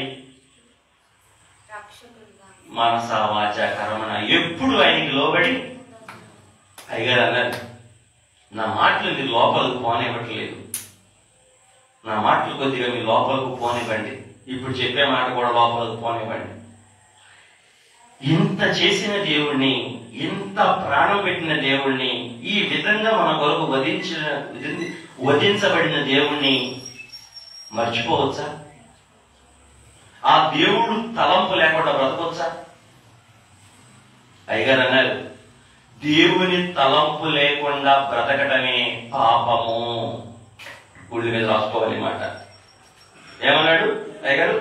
మనస వాచ కర్మణ ఎప్పుడు ఆయనకి లోబడి. అయ్యగారు అన్నారు, నా మాటలు మీరు లోపలకు పోనివ్వట్లేదు, నా మాటలు కొద్దిగా మీ లోపలకు పోనివ్వండి, ఇప్పుడు చెప్పే మాట కూడా లోపలకు పోనివ్వండి. ఇంత చేసిన దేవుణ్ణి, ఇంత ప్రాణం పెట్టిన దేవుణ్ణి, ఈ విధంగా మన కొరకు వధించబడిన దేవుణ్ణి మర్చిపోవచ్చా? ఆ దేవుడు తలంపు లేకుండా బ్రతకొచ్చా? అయ్యగారు అన్నారు, దేవుని తలంపు లేకుండా బ్రతకటమే పాపము. గుళ్ళు మీద రాసుకోవాలి మాట. ఏమన్నాడు అయ్యగారు?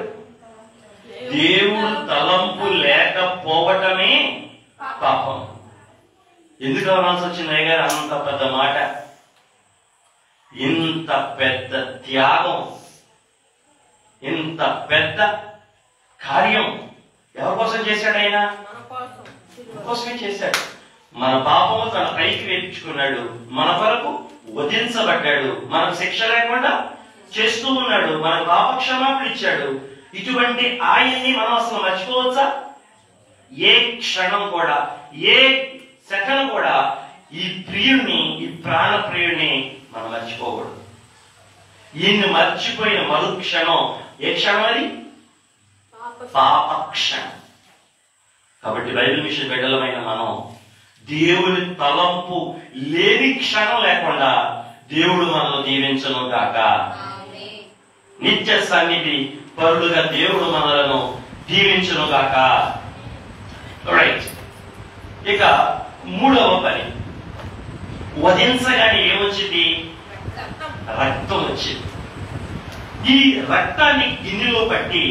దేవుడు తలంపు లేకపోవటమే పాపం. ఎందుకు అనాల్సి వచ్చింది అయ్యగారు అంత పెద్ద మాట? ఇంత పెద్ద త్యాగం, ఇంత పెద్ద కార్యం ఎవరి కోసం చేశాడు? ఆయన కోసమే చేశాడు. మన పాపము తన పైకి వేపించుకున్నాడు, మన కొరకు వధించబడ్డాడు, మనకు శిక్ష లేకుండా చేస్తూ ఉన్నాడు, మన పాప క్షమాపణ ఇచ్చాడు. ఇటువంటి ఆయన్ని మనం అసలు మర్చిపోవచ్చా? ఏ క్షణం కూడా, ఏ సెకండ్ కూడా ఈ ప్రియుణ్ణి, ఈ ప్రాణ ప్రియుణ్ణి మనం మర్చిపోకూడదు. ఈయన్ని మర్చిపోయిన మరుక్షణం ఏ క్షణం? అది పాప క్షణం. కాబట్టి బైబిల్ మిషన్ బిడ్డలమైన మనం దేవుని తలంపు లేని క్షణం లేకుండా దేవుడు మనల్ని దీవించను గాక. నిత్య సన్నిధి పరులుగా దేవుడు మనలను దీవించును గాక. రైట్. ఇక మూడవ పని, వధించగానే ఏమొచ్చింది? రక్తం వచ్చింది. ఈ రక్తాన్ని గిన్నెలో పట్టి,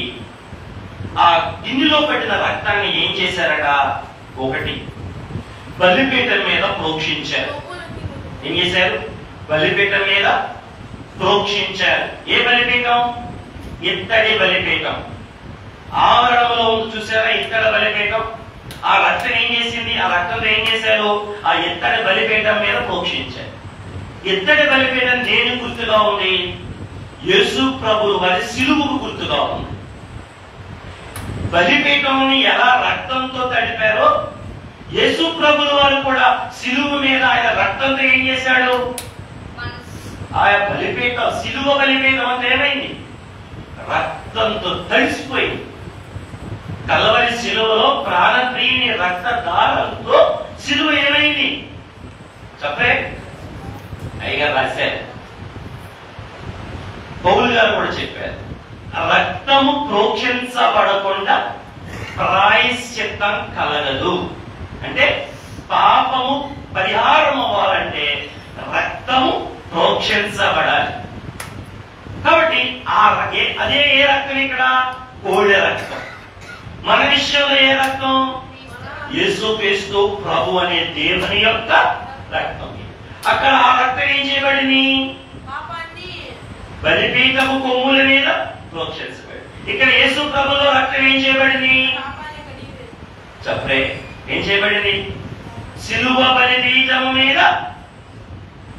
ఆ గిన్నెలో పట్టిన రక్తాన్ని ఏం చేశారట? ఒకటి బలిపీఠం మీద ప్రోక్షించారు. ఏం చేశారు? బలిపీఠం మీద ప్రోక్షించారు. ఏ బలిపీఠం? ఇత్తడి బలిపీఠం. ఆవరణంలో ఉంది చూసారా ఇత్తడి బలిపీఠం? ఆ రక్తం ఏం చేసింది? ఆ రక్తంతో ఏం చేశారు? ఆ ఇత్తడి బలిపీఠం మీద ప్రోక్షించారు. ఇత్తడి బలిపీఠం దేని గుర్తుగా ఉంది? యేసు ప్రభువు వారి సిలువకు గుర్తుగా ఉంది. బలిపీఠంని ఎలా రక్తంతో తడిపారో యేసు ప్రభువు వారు కూడా సిలువ మీద ఆయన రక్తంతో ఏం చేశాడు? ఆయా బలిపీఠం, సిలువ బలిపీఠం అంతా ఏమైంది? రక్తంతో తడిసిపోయింది. కల్వరి సిలువలో ప్రాణప్రియుని రక్త దారంతో సిలువ ఏమైంది? చెప్పే అయ్యగారు రాశారు, పౌలు గారు కూడా చెప్పారు, రక్తము ప్రోక్షించబడకుండా ప్రాయశ్చిత్తం కలగదు. అంటే పాపము పరిహారం అవ్వాలంటే రక్తము ప్రోక్షించబడాలి. కాబట్టి అదే ఏ రక్తం? ఇక్కడ కోడె రక్తం. మన విషయంలో ఏ రక్తం? యేసుక్రీస్తు ప్రభు అనే దేవుని యొక్క రక్తం. అక్కడ ఆ రక్తం ఏం చేయబడింది? బలిపీఠము కొమ్ముల మీద ప్రోక్షించబడింది. ఇక్కడ యేసు ప్రభులో రక్తం ఏం చేయబడింది? చెప్పే ఏం చేయబడింది? సిలువ బలిపీఠము మీద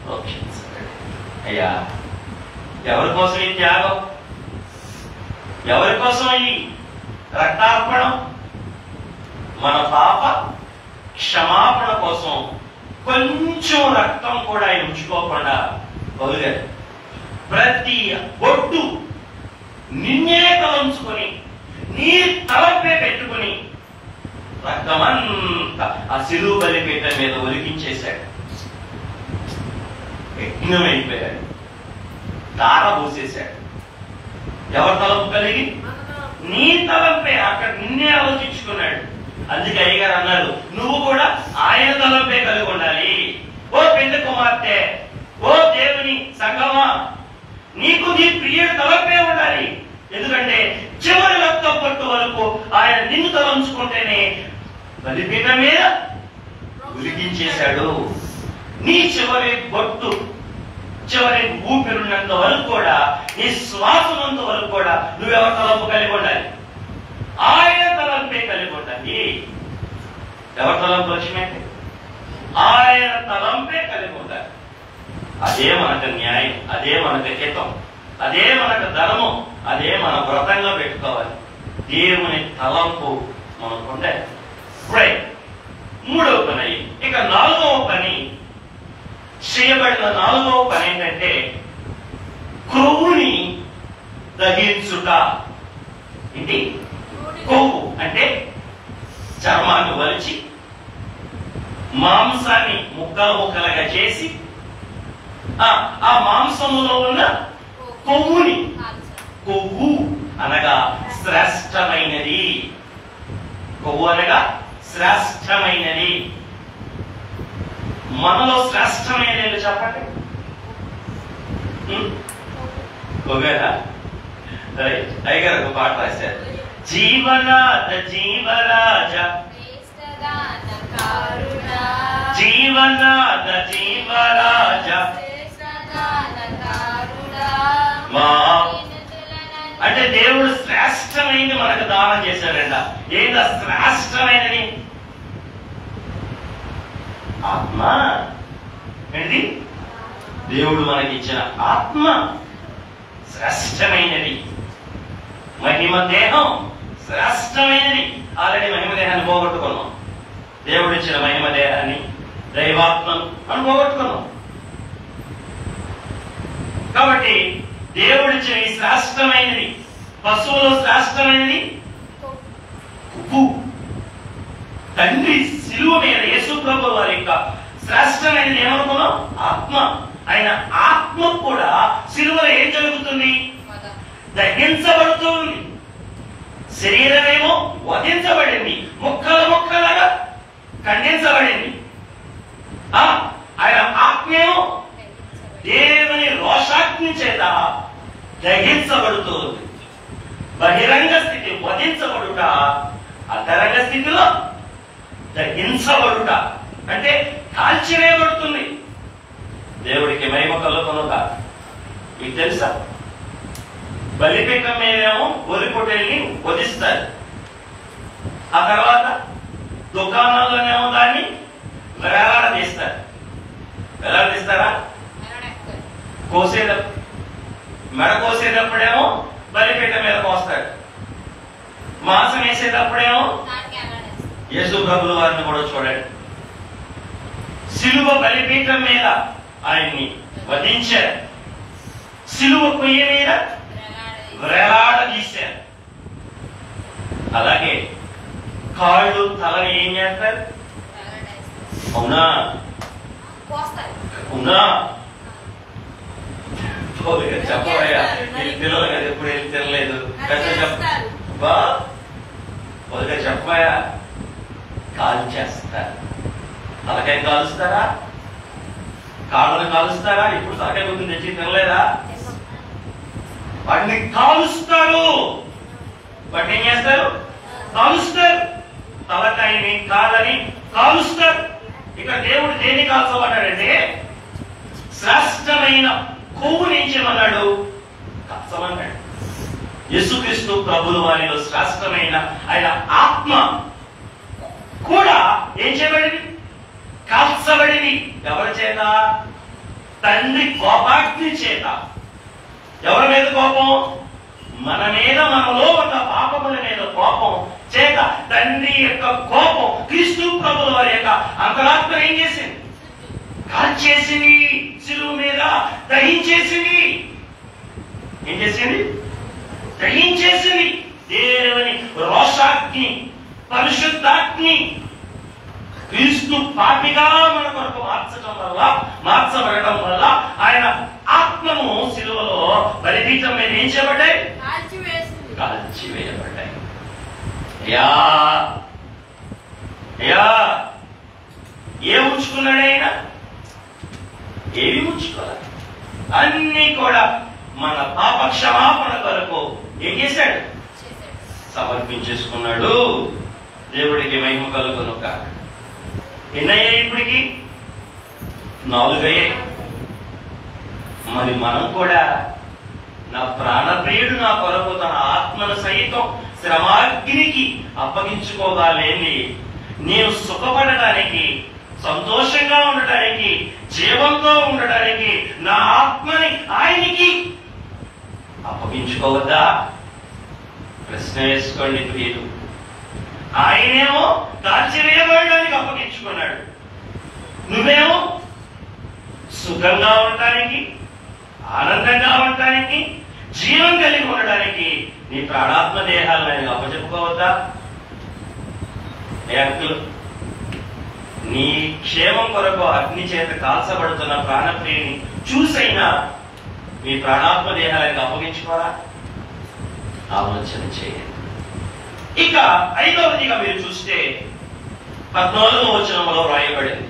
ప్రోక్షించబడింది. అయ్యా, ఎవరి కోసం ఈ త్యాగం? ఎవరి కోసం ఈ రక్తార్పణం? మన పాప క్షమాపణ కోసం కొంచెం రక్తం కూడా ఆయన ఉంచుకోకుండా వదిలేరు. ప్రతి బొట్టు నిన్నే తలంచుకొని, నీ తలంపే పెట్టుకుని రక్తమంతా ఆ సిలువ బలిపీఠం మీద ఒలికించేశాడు. యజ్ఞమైపోయాడు, తార పోసేశాడు. ఎవరి తలంపు కలిగి? నీ తలంపే. అక్కడ నిన్నే ఆలోచించుకున్నాడు. అందుకే అయ్యగారు అన్నారు, నువ్వు కూడా ఆయన తలంపే కలిగి ఉండాలి. ఓ పెద్ద కుమార్తె, ఓ దేవుని సంగమా, నీకు నీ ప్రియుడు తలంపే ఉండాలి. ఎందుకంటే చివరి రక్తం పట్టు వరకు ఆయన నిన్ను తలంచుకుంటేనే బలిపీఠం మీద ఉలికించేశాడు. నీ చివరి బొట్టు, చివరి ఊపిరున్నంత వరకు కూడా, నీ శ్వాసనంత వరకు కూడా నువ్వెవరి తలంపు కలిగి ఉండాలి? ఆయన తలంపే కలిగి ఉండాలి. ఎవరి తలంపు వచ్చినట్టే? ఆయన తలంపే కలిగి ఉండాలి. అదే మనకు న్యాయం, అదే మనకు హితం, అదే మనకు ధర్మం, అదే మన వ్రతంగా పెట్టుకోవాలి. దేవుని తలంపు మనకుండే. మూడవ పని. ఇక నాలుగవ పని, చేయబడిన నాలుగవ పని ఏంటంటే క్రొవ్వుని దహించుట. ఏంటి కొవ్వు అంటే? చర్మాన్ని వలిచి మాంసాన్ని ముక్కలు ముక్కలుగా చేసి ఆ మాంసములో ఉన్న కొవ్వుని, కొవ్వు అనగా శ్రేష్టమైనది, కొవ్వు అనగా శ్రేష్టమైనది. మనలో శ్రేష్టమైనది చెప్పండి. కొవ్వేనా? అయ్యగారు ఒక పాట రాశారు. జీవనాథ జీవరాజ జీవనాథ జీవరాజ అంటే దేవుడు శ్రేష్టమైనది మనకు దానం చేశాడంట. ఏంటో శ్రేష్టమైనది? ఆత్మ. ఏంటి? దేవుడు మనకి ఇచ్చిన ఆత్మ శ్రేష్టమైనది. మహిమ దేహం శ్రేష్టమైనది. ఆల్రెడీ మహిమ దేహాన్ని పోగొట్టుకున్నాం. దేవుడు ఇచ్చిన మహిమ దేహాన్ని, దైవాత్మను మనం పోగొట్టుకున్నాం. కాబట్టి దేవుడిచ్చిన ఈ శ్రేష్టమైనది, పశువులో శ్రేష్టమైనది కొవ్వు. తండ్రి శిలువ మీద యేసు ప్రభువు వారి యొక్క శ్రేష్టమైనది ఏమనుకున్నాం? ఆత్మ. ఆయన ఆత్మ కూడా శిలువలో ఏం జరుగుతుంది? దహించబడుతుంది. శరీరమేమో వధించబడింది, ముక్కలు ముక్కలుగా ఖండించబడింది. ఆయన ఆత్మేమో దేవుని రోషాగ్ని చేత దహించబడుతుంది. బహిరంగ స్థితి వధించబడుట, అంతరంగ స్థితిలో దహించబడుట అంటే కాల్చివేయబడుతుంది. దేవుడికి మహిమ కలుగునుగా. మీకు తెలుసా? బలిపీఠం మీదేమో ఒలిపొట్టెల్ని వధిస్తారు. ఆ తర్వాత దుకాణాల్లోనేమో దాన్ని వేలాడదీస్తారు. వేలాడదీస్తారా? మెడ కోసేటప్పుడేమో బలిపీఠం మీద కోస్తాడు. మాంసం వేసేటప్పుడేమో యేసు ప్రభువు వారిని కూడా చూడండి. సిలువ బలిపీఠం మీద ఆయన్ని వధించారు. సిలువ కొయ్య మీద వేలాడదీశారు. అలాగే కాళ్ళు, తలని ఏం చేస్తారు? అవునా? అవునా? చెప్పబోయా పిల్లలు కదా ఎప్పుడు వెళ్ళి తినలేదు. చెప్పబా చెప్పబోయా కాలు చేస్తారు. తలకాయ కాలుస్తారా? కాళ్ళను కాలుస్తారా? ఇప్పుడు తలకాయ ముందు తెచ్చి తినలేదా? వాటిని కాలుస్తారు. వాటిని ఏం చేస్తారు? కాలుస్తారు. తలకాయని, కాళ్ళని కాలుస్తారు. ఇక్కడ దేవుడు దేన్ని కాల్చమన్నాడంటే శ్రేష్టమైన కొవ్వుని ఏం చేయమన్నాడు? కాల్చమన్నాడు. యేసుక్రీస్తు ప్రభుల వారిలో శ్రేష్టమైన ఆయన ఆత్మ కూడా ఏం చేయబడింది? కాల్చబడింది. ఎవరి చేత? తండ్రి కోపాగ్ని చేత. ఎవరి మీద కోపం? మన మీద, మనలో ఉన్న పాపముల మీద కోపం చేత తండ్రి యొక్క కోపం క్రీస్తు ప్రభుల వారి యొక్క అంతరాత్మ ఏం చేసింది? కాల్చేసింది. శిలువ మీద దహించేసింది. ఏం చేసింది? దహించేసింది. దేవుని రోషాగ్ని, పరిశుద్ధాగ్ని క్రీస్తు పాపిగా మన కొరకు మార్చబడటం వల్ల ఆయన ఆత్మను శిలువలో బలిపీఠం మీద ఏం చేయబడ్డాయి? కాల్చివేయబడ్డాయి. ఏ ఉంచుకున్నాడు ఆయన? ఏవి ఉంచుకోవాలి? అన్ని కూడా మన పాప క్షమాపణ కొరకు ఏం చేశాడు? సమర్పించేసుకున్నాడు. దేవుడికి మహిమ కలుగును కాక. ఎన్నయ్యాయి ఇప్పటికి? 4 అయ్యాయి. మరి మనం కూడా నా ప్రాణప్రియుడు నా కొరకు తన ఆత్మను సైతం శ్రమాగ్నికి అప్పగించుకోగాలేంది. నేను సుఖపడటానికి, సంతోషంగా ఉండటానికి, జీవంతో ఉండటానికి నా ఆత్మని ఆయనకి అప్పగించుకోవద్దా? ప్రశ్న వేసుకోండి ప్రియులు. ఆయనేమో కాల్చివేయబడడానికి అప్పగించుకున్నాడు, నువ్వేమో సుఖంగా ఉండటానికి, ఆనందంగా ఉండటానికి, జీవం కలిగి ఉండడానికి నీ ప్రాణాత్మ దేహాలను ఆయన అప్పచెప్పుకోవద్దా? అంకులు, నీ క్షేమం కొరకు అగ్ని చేత కాల్చబడుతున్న ప్రాణప్రియుని చూసైనా మీ ప్రాణాత్మ దేహాలను అప్పగించుకోరా? ఆలోచన చేయండి. ఇక 5వదిగా మీరు చూస్తే 14వ వచనంలో వ్రాయబడింది,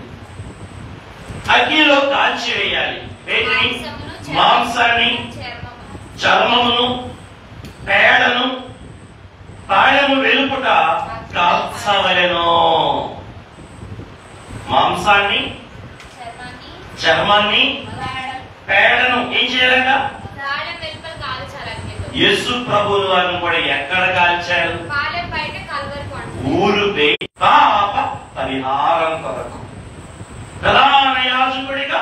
అగ్నిలో కాల్చివేయాలి వేటిని? మాంసాన్ని, చర్మమును, పేడను, పాడము వెలుపుట కాల్చవలెను. మాంసాన్ని, చర్మాన్ని, పేడను ఏం చేయాలంట? యేసు ప్రభువు వారిని కూడా ఎక్కడ కాల్చారు? ఊరు పాప పరిహారం కొరకు ప్రధాన యాజకుడిగా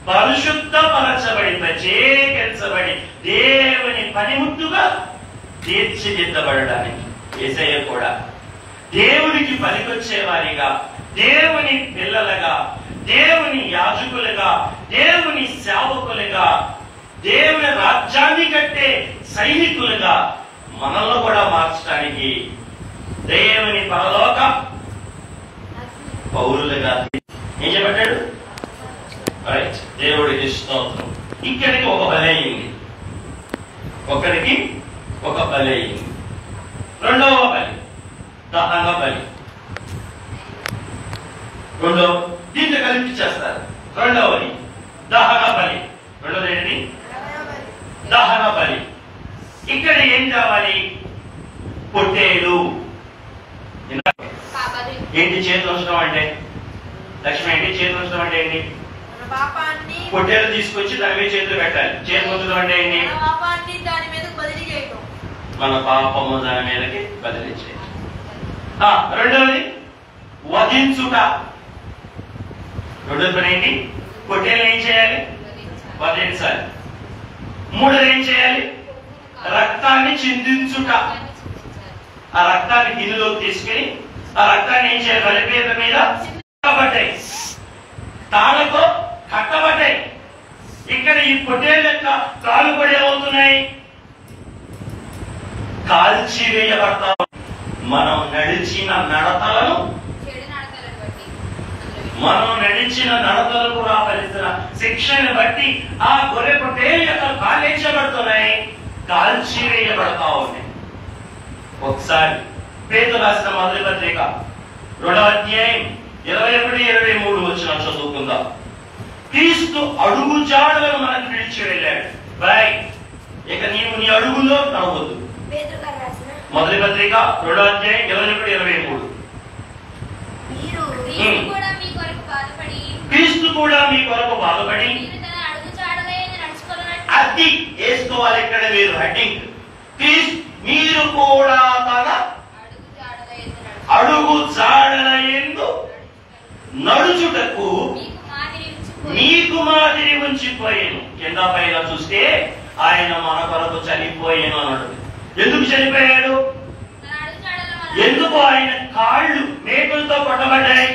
పరిశుద్ధపరచబడి ప్రత్యేకించబడి దేవుని పనిముట్టుగా తీర్చిదిద్దబడడానికి యేసయ్య కూడా దేవునికి పనికొచ్చే వారిగా, దేవుని పిల్లలుగా, దేవుని యాజకులుగా, దేవుని సేవకులుగా, దేవుని రాజ్యాన్ని కట్టే సైనికులుగా మనల్ని కూడా మార్చడానికి దేవుని పరలోక పౌరులుగా ఏం చెప్పాడు? దేవుడికి స్తోత్రం. ఇక్కడికి ఒక బలి అయింది, ఒకరికి ఒక బలి అయింది. రెండవ బలి దహన బలి. దీంట్లో కలిపి చేస్తారు. రెండవది దహన బలి. రెండవది ఏంటి? దహన బలి. ఇక్కడ ఏం కావాలి? పొట్టేలు. ఏంటి చేతులు ఉంచడం అంటే? లక్ష్మి ఏంటి చేతులు ఉంచడం అంటే ఏంటి? పొట్టేలు తీసుకొచ్చి దాని మీద చేతులు పెట్టాలి. చేతులు ఉంచడం అంటే ఏంటి? మన పాపము దాని మీదకి బదిలీ చేయాలి. రెండవది వధించుట. రెండవ పని ఏంటి? పొట్టేలు ఏం చేయాలి? వధించాలి. మూడోది ఏం చేయాలి? రక్తాన్ని చిందించుట. ఆ రక్తాన్ని గిన్నెలోకి తీసుకుని ఆ రక్తాన్ని ఏం చేయాలి? బలిపీఠ మీద కట్టబడ్డాయి, తాళతో కట్టబడ్డాయి. ఇక్కడ ఈ పొట్టేళ్ళ యొక్క కాలు కూడా ఏమవుతున్నాయి? కాల్చివేయబడతాం. మనం నడిచిన నడతలను, రావలసిన శిక్షను బట్టి ఆ గొర్రె పొట్టేళ్ళ యొక్క కాల్చేయబడుతున్నాయి, కాల్చివేయబడతా ఉన్నాయి. ఒకసారి పేతురు రాసిన మొదటి పత్రిక 2వ అధ్యాయం 21-23 వచనం చదువుకుందాం. క్రీస్తు అడుగు జాడలను మనకు విడిచి వెళ్ళాడు. ఇక నీవు నీ అడుగులో నడవద్దు. మొదటి పత్రిక 2వ అధ్యాయం 21-23. క్రీస్తు కూడా మీ కొరకు బాధపడి అది వేసుకోవాలి. ఇక్కడ మీరు హెడ్డింగ్, మీరు కూడా తన అడుగు జాడల యందు నడుచుటకు మీకు మాదిరి ఉంచిపోయాను. కింద పైన చూస్తే ఆయన మన కొరకు చనిపోయాను అన్నాడు. ఎందుకు చనిపోయాడు? ఎందుకు? ఆయన కాళ్ళు మేకులతో కొట్టబడ్డాయి.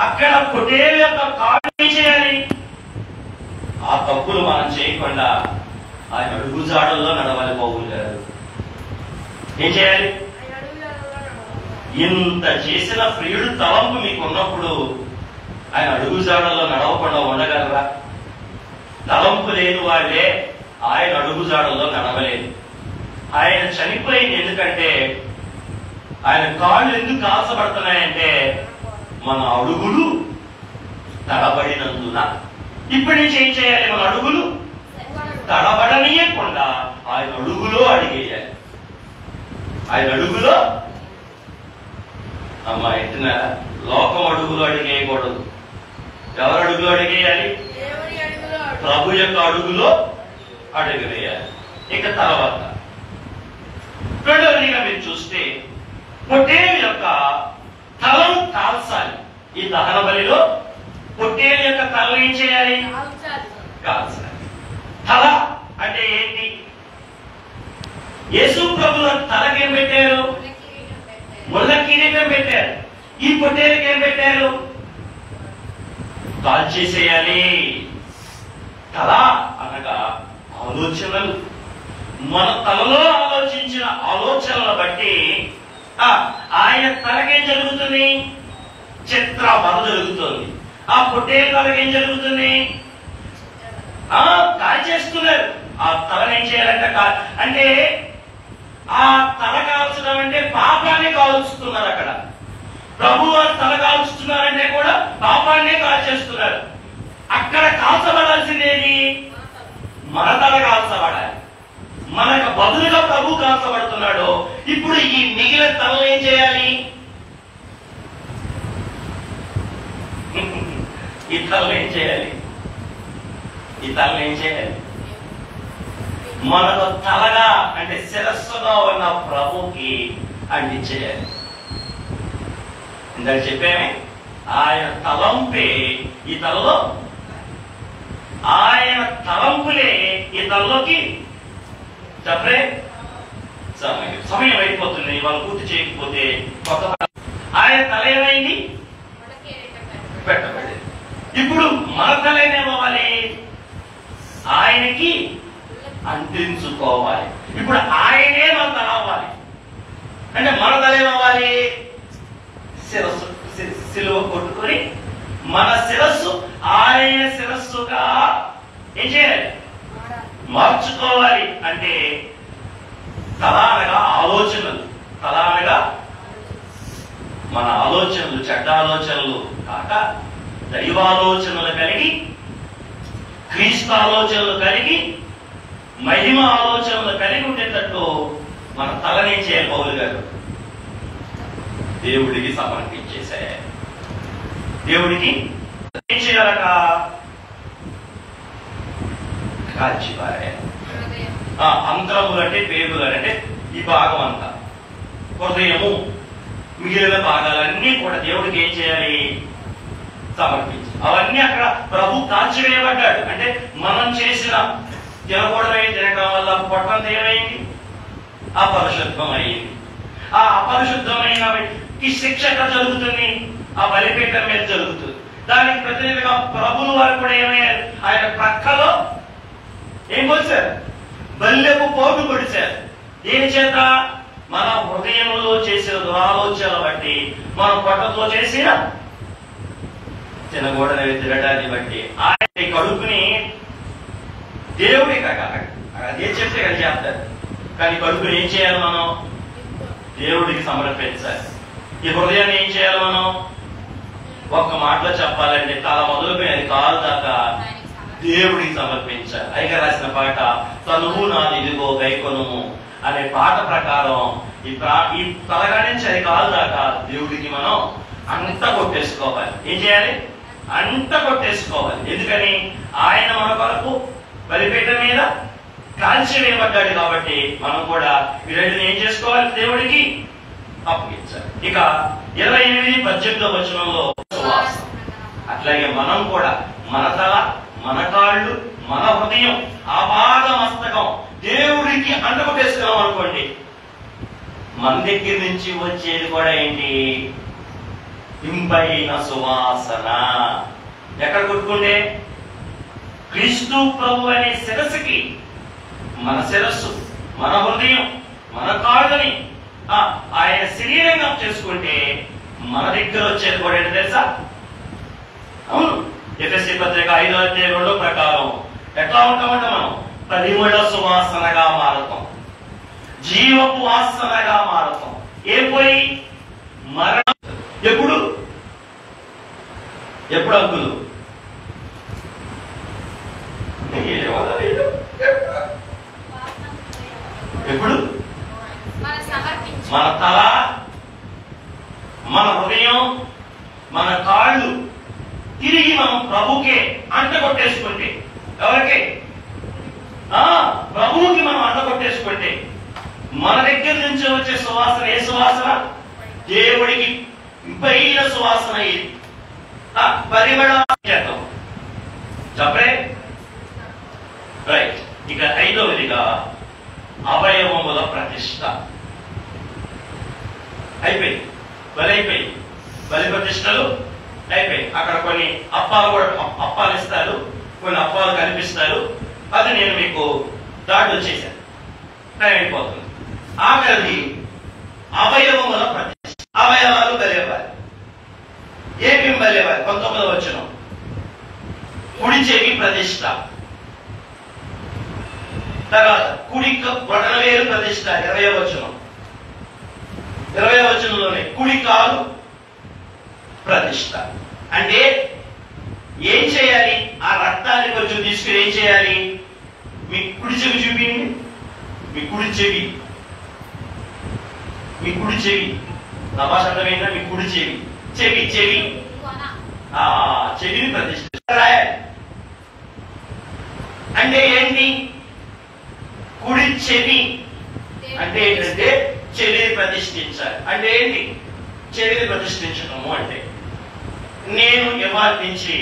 అక్కడ పొట్టేలు యొక్క కాళ్ళు ఏం చేయాలి? ఆ తప్పులు మనం చేయకుండా ఆయన అడుగు జాడల్లో నడవాలి. పౌలు గారు ఏం చేయాలి? ఇంత చేసిన ప్రియుడు తలంపు మీకు ఉన్నప్పుడు ఆయన అడుగు జాడల్లో నడవకుండా ఉండగలరా? తలంపు లేని వాళ్ళే ఆయన అడుగు జాడల్లో నడవలేదు. ఆయన చనిపోయింది ఎందుకంటే ఆయన కాళ్ళు ఎందుకు కాల్చబడుతున్నాయంటే మన అడుగులు తడబడినందున. ఇప్పటి నుంచి ఏం చేయాలి? మన అడుగులు తడబడనీయకుండా ఆయన అడుగులో అడిగేయాలి. ఆయన అడుగులో అమ్మా ఎత్తున్నారా? లోకం అడుగులో అడిగేయకూడదు. ఎవరు అడుగులో అడిగేయాలి? ప్రభు యొక్క అడుగులో అడుగు వేయాలి. ఇక తర్వాత రెండవదిగా మీరు చూస్తే పొట్టేలు యొక్క తలను కాల్చాలి. ఈ దహన బలిలో పొట్టేలు యొక్క తలను ఏం చేయాలి? కాల్చాలి. తల అంటే ఏంటి? యేసు ప్రభుల తలకేం పెట్టారు? ముళ్ళ కిరీటం పెట్టారు. ఈ పొట్టేలకి ఏం పెట్టారు? కాల్చేసేయాలి. తల అనగా ఆలోచనలు. మన తలలో ఆలోచించిన ఆలోచనలు బట్టి ఆయన తలకేం జరుగుతుంది? చిత్రవద జరుగుతుంది. ఆ పొట్టేల తలకేం జరుగుతుంది? కాల్చేస్తున్నారు. ఆ తలని ఏం చేయాలంటే అంటే ఆ తల కాల్చడం అంటే పాపాన్ని కాల్చుతున్నారు. అక్కడ ప్రభు వారు తల కాల్చుతున్నారంటే కూడా పాపాన్నే కాల్చేస్తున్నారు. అక్కడ కాల్చబడాల్సిందేది మన తల కాల్చబడాలి. మనకు బదులుగా ప్రభు కాల్చబడుతున్నాడు. ఇప్పుడు ఈ మిగిలిన తలను ఏం చేయాలి? ఈ తలను ఏం చేయాలి? ఈ తలను ఏం చేయాలి? మనకు తలగా అంటే శిరస్సుగా ఉన్న ప్రభుకి అందించేయాలి. ఇందాక చెప్పామే, ఆయన తలంపే ఈ తలలో, ఆయన తలంపులే ఈ తలలోకి చెప్పే. సమయం అయిపోతుంది, వాళ్ళు పూర్తి చేయకపోతే కొత్త. ఆయన తల ఏమైంది? పెట్టబడి. ఇప్పుడు మన తల ఏమవ్వాలి? ఆయనకి అంటించుకోవాలి. ఇప్పుడు ఆయనే మన తల అవ్వాలి. అంటే మన తల ఏమవ్వాలి? శిరస్సు, సిలువ కొట్టుకొని మన శిరస్సు ఆయన శిరస్సుగా ఏం చేయాలి? మార్చుకోవాలి. అంటే తల అనగా ఆలోచనలు. తల అనగా మన ఆలోచనలు, చెడ్డ ఆలోచనలు కాక దైవాలోచనలు కలిగి, క్రీస్తు ఆలోచనలు కలిగి, మహిమ ఆలోచనలు కలిగి ఉండేటట్టు మన తలనే చేయాలి. పౌలు గారు దేవుడికి సమర్పించేశారు. దేవుడికి ఏం చేయాలట? కాల్చిపారారు. అంతరములు అంటే పేగులు అంటే ఈ భాగం అంతా, హృదయము, మిగిలిన భాగాలన్నీ కూడా దేవుడికి ఏం చేయాలి? సమర్పించి. అవన్నీ అక్కడ ప్రభు కాల్చివేయబడ్డాడు. అంటే మనం చేసిన తినకూడదు తినడం వల్ల పొట్టంత ఏమైంది? అపరిశుద్ధం అయింది. ఆ అపరిశుద్ధమైన శిక్ష ఎక్కడ జరుగుతుంది? ఆ బలిపీఠం మీద జరుగుతుంది. దానికి ప్రతినిధిగా ప్రభులు వారు కూడా ఏమయ్యారు? ఆయన ప్రక్కలో ఏం పొడిచారు? బల్లెపు పోటు పొడిచారు. దేని చేత? మన హృదయంలో చేసిన దురాలోచనలు బట్టి, మన పొట్టతో చేసిన తినకూడని తినడాన్ని బట్టి ఆయన కడుపుని దేవుడి అదే చెప్తే కానీ చేస్తారు. కానీ కడుపుని ఏం చేయాలి? మనం దేవుడికి సమర్పించాలి. ఈ హృదయాన్ని ఏం చేయాలి? మనం ఒక్క మాటలో చెప్పాలంటే తల మొదలుపోయి అది కాలు దాకా దేవుడికి సమర్పించాలి. ఐగా రాసిన పాట తనువు నాది ఇదిగో గైకొనుము అనే పాట ప్రకారం ఈ తలగా నుంచి అది కాలు దాకా దేవుడికి మనం అంత కొట్టేసుకోవాలి. ఏం చేయాలి? అంత కొట్టేసుకోవాలి. ఎందుకని? ఆయన మన కొరకు బలిపీఠం మీద కాల్చి వేయబడ్డాడు కాబట్టి మనం కూడా ఈ రెండుని ఏం చేసుకోవాలి? దేవుడికి అప్పగించాలి. ఇక 28-18 వచనంలో అట్లాగే మనం కూడా మన తల, మన కాళ్ళు, మన హృదయం, ఆపాద మస్తకం దేవుడికి అంటగొట్టేసుకున్నాం అనుకోండి, మన దగ్గర నుంచి వచ్చేది కూడా ఏంటి? ఇంపైన సువాసన. ఎక్కడ కొట్టుకుంటే? క్రీస్తు ప్రభు అనే శిరస్సుకి, మన శిరస్సు, మన హృదయం, మన కాళ్ళని ఆయన శరీరంగా చేసుకుంటే మన దగ్గర వచ్చేది కూడా ఏంటి తెలుసా? అవును, ఎఫెసీ పత్రిక 5:2 ప్రకారం ఎట్లా ఉంటామంటే మనం పరిమళ సువాసనగా మారుతాం, జీవపు వాసనగా మారుతాం. ఏ పోయి మరణం ఎప్పుడు ఎప్పుడు అంకులు ఎప్పుడు మన తల, మన హృదయం, మన కాళ్ళు తిరిగి మనం ప్రభుకే అంటగొట్టేసుకుంటే, ఎవరికి? ప్రభువుకి మనం అంటగొట్టేసుకుంటే మన దగ్గర నుంచి వచ్చే సువాసన ఏ సువాసన? దేవుడికి పైన సువాసన. ఇది పరిమళ చేద్దాం చెప్పే. రైట్. ఇక 5వదిగా అవయవముల ప్రతిష్ట అయిపోయింది. బలైపోయింది. బలి ప్రతిష్టలు అయిపోయింది. అక్కడ కొన్ని అప్పాలు కూడా అప్పాలు ఇస్తారు, కొన్ని అప్పాలు కనిపిస్తారు. అది నేను మీకు దాటి వచ్చేసాను, టైం అయిపోతుంది. ఆఖరిది అవయవముల ప్రతిష్ట. అవయవాలు బలివ్వాలి. ఏమేమి బలివ్వాలి? 19వ వచనం, కుడి చెవి ప్రతిష్ట. తర్వాత కుడి బొటనవేలు ప్రతిష్ట 20వ వచనం. 20వ వచనంలోనే కుడి కాలు ప్రతిష్ట. అంటే ఏం చేయాలి? ఆ రక్తాన్ని కొంచెం తీసుకుని ఏం చేయాలి? మీ కుడి చెవి చూపించండి. మీ కుడి చెవి, మీ కుడి చెవి, నా భాష అర్థమైందా? మీ కుడి చెవి, చెవి చెవి చెవిని ప్రతిష్ఠ రాయాలి. అంటే ఏంటి? కుడి చెవి అంటే ఏంటంటే చెవిని ప్రతిష్ఠించాలి. అంటే ఏంటి చెవిని ప్రతిష్ఠించడము అంటే? నేను ఇవాళ నుంచి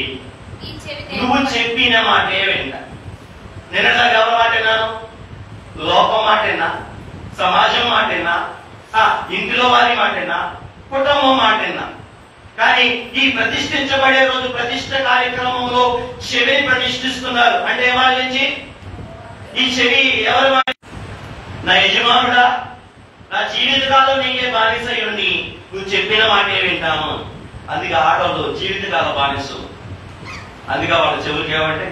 నువ్వు చెప్పిన మాటే వింటా. నిన్నదాకా ఎవరి మాట విన్నాను? లోకం మాటేనా? సమాజం మాటేనా? ఇంటిలో వారి మాటేనా? కుటుంబం మాటేనా? కానీ ఈ ప్రతిష్ఠించబడే రోజు ప్రతిష్ఠ కార్యక్రమంలో చెవిని ప్రతిష్ఠిస్తున్నారు. అంటే వాళ్ళ నుంచి ఈ చెవి ఎవరు? నా యజమానుడా, నా జీవితకాలం నీకే బానిసై ఉండి నువ్వు చెప్పిన మాటే వింటాను. అందుకే ఆటోలో జీవితకాల బానిసు. అందుకే వాళ్ళ చెవులకి ఏమంటే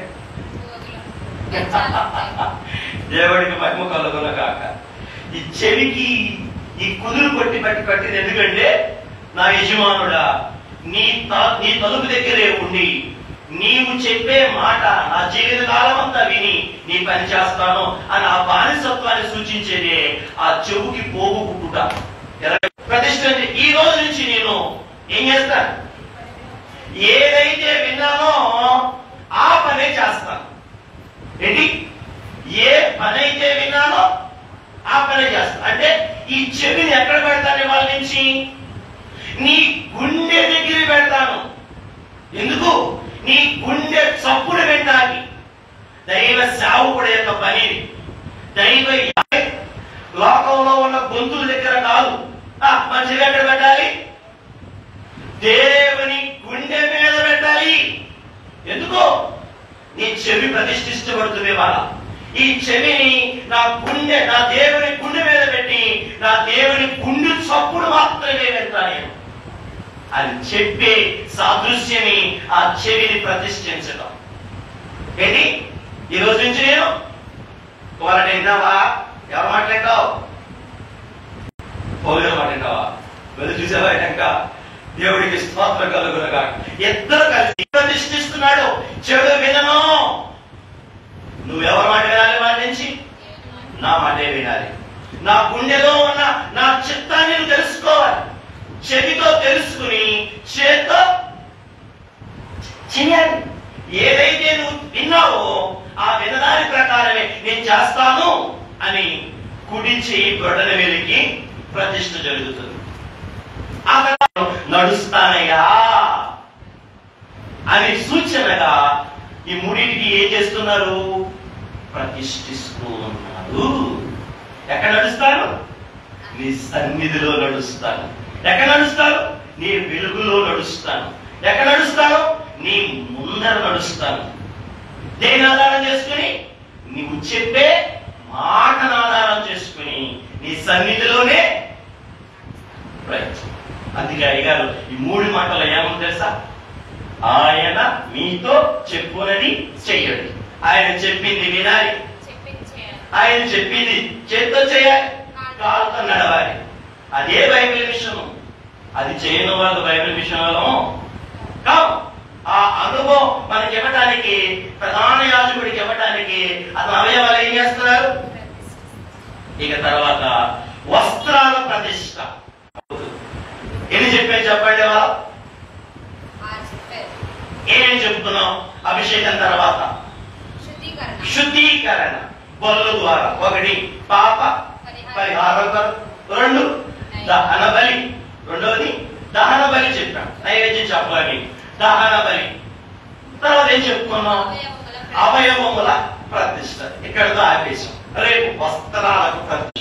దేవుడికి మహిమ కలుగున కాక. ఈ చెవికి ఈ కుదురు కొట్టి కట్టింది ఎందుకంటే, నా యజమానుడా, నీ తలుపు దగ్గరే ఉండి నీవు చెప్పే మాట నా జీవిత కాలం అంతా విని నీ పని చేస్తాను అని ఆ బానిసత్వాన్ని సూచించేదే ఆ చెవుకి పోగు పుట్టుట. ప్రతిష్ఠ ఈ రోజు నుంచి నేను ఏం చేస్తాను? ఏదైతే విన్నానో ఆ పనే చేస్తాను. ఏంటి? ఏ పనైతే విన్నానో ఆ పనే చేస్తాను. అంటే ఈ చెవిని ఎక్కడ పెడతాను? వాళ్ళ నుంచి నీ గుండె దగ్గర పెడతాను. ఎందుకు? నీ గుండె చప్పుడు వింటానికి. దైవ సేవకుడి యొక్క పని దైవ లోకంలో ఉన్న గొంతుల దగ్గర కాదు. మన చెవి ఎక్కడ పెట్టాలి? దేవుని గుండె మీద పెట్టాలి. ఎందుకు? నీ చెవి ప్రతిష్ఠించబడుతుంది. వాళ్ళ ఈ చెవిని నా దేవుని గుండె మీద పెట్టి నా దేవుని గుండె చప్పుడు మాత్రమే వింటాను అని చెప్పే సాదృశ్యని ఆ చెవిని ప్రతిష్ఠించడం. ఏంటి? ఈ రోజు నుంచి నేను పోరాటం వింటావా? ఎవరు మాట్లాడతావు? పౌరులు మాట్లాడతావా? వెళ్ళి చూసావా? ఇంకా దేవుడికి స్తోత్రం కలుగునగా. ఇద్దరు కలిసి ప్రతిష్ఠిస్తున్నాడు. చెడు వినను. నువ్వెవరి మాట వినాలి? వాడి నుంచి నా మాటే వినాలి. నా గుండెలో ఉన్న నా చిత్తాన్ని నువ్వు తెలుసుకోవాలి. చెవితో తెలుసుకుని చేత్తో చేయాలి. ఏదైతే నువ్వు విన్నావో ఆ వినదాని ప్రకారమే నేను చేస్తాను అని కుడి చేయి బొటన వేలికి ప్రతిష్ఠ జరుగుతుంది. ఆ తర్వాత నడుస్తానయ్యా అని సూచనగా ఈ మూడింటికి ఏం చేస్తున్నారు? ప్రతిష్ఠిస్తూ ఉన్నారు. ఎక్కడ నడుస్తాను? నీ సన్నిధిలో నడుస్తాను. ఎక్కడ నడుస్తాను? నీ వెలుగులో నడుస్తాను. ఎక్కడ నడుస్తాను? నీ ముందర నడుస్తాను. దేని ఆధారం చేసుకుని? నీవు చెప్పే మాటను ఆధారం చేసుకుని నీ సన్నిధిలోనే ప్రయత్నం. అందుకే అయ్యగారు ఈ 3 మాటలు ఏమని తెలుసా? ఆయన మీతో చెప్పునది చెయ్యండి. ఆయన చెప్పింది వినాలి. ఆయన చెప్పింది చేత్తో చేయాలి, కాలుతో నడవాలి. అదే బైబిల్ విషయం. అది చేయని వాళ్ళు బైబిల్ విషయంలో కావు. ఆ అనుభవం మనకి ఇవ్వటానికి, ప్రధాన యాజకుడికి ఇవ్వటానికి అతను అవయవాలు ఏం చేస్తున్నారు? ఇక తర్వాత వస్త్రాల ప్రతిష్ట. ఎన్ని చెప్పాను చెప్పండి? వాళ్ళు ఏమేం చెప్తున్నాం? అభిషేకం తర్వాత శుద్ధీకరణ బలుల ద్వారా. 1 పాప పరిహారం, 2 దహన బలి. 2వది దహన బలి చెప్పాం. నైవేద్యం చెప్పాలి, దహన బలి. తర్వాత ఏం చెప్పుకున్నాం? అవయవముల ప్రతిష్ట. ఇక్కడతో ఆపేశాం. రేపు వస్త్రాలకు ఖర్చు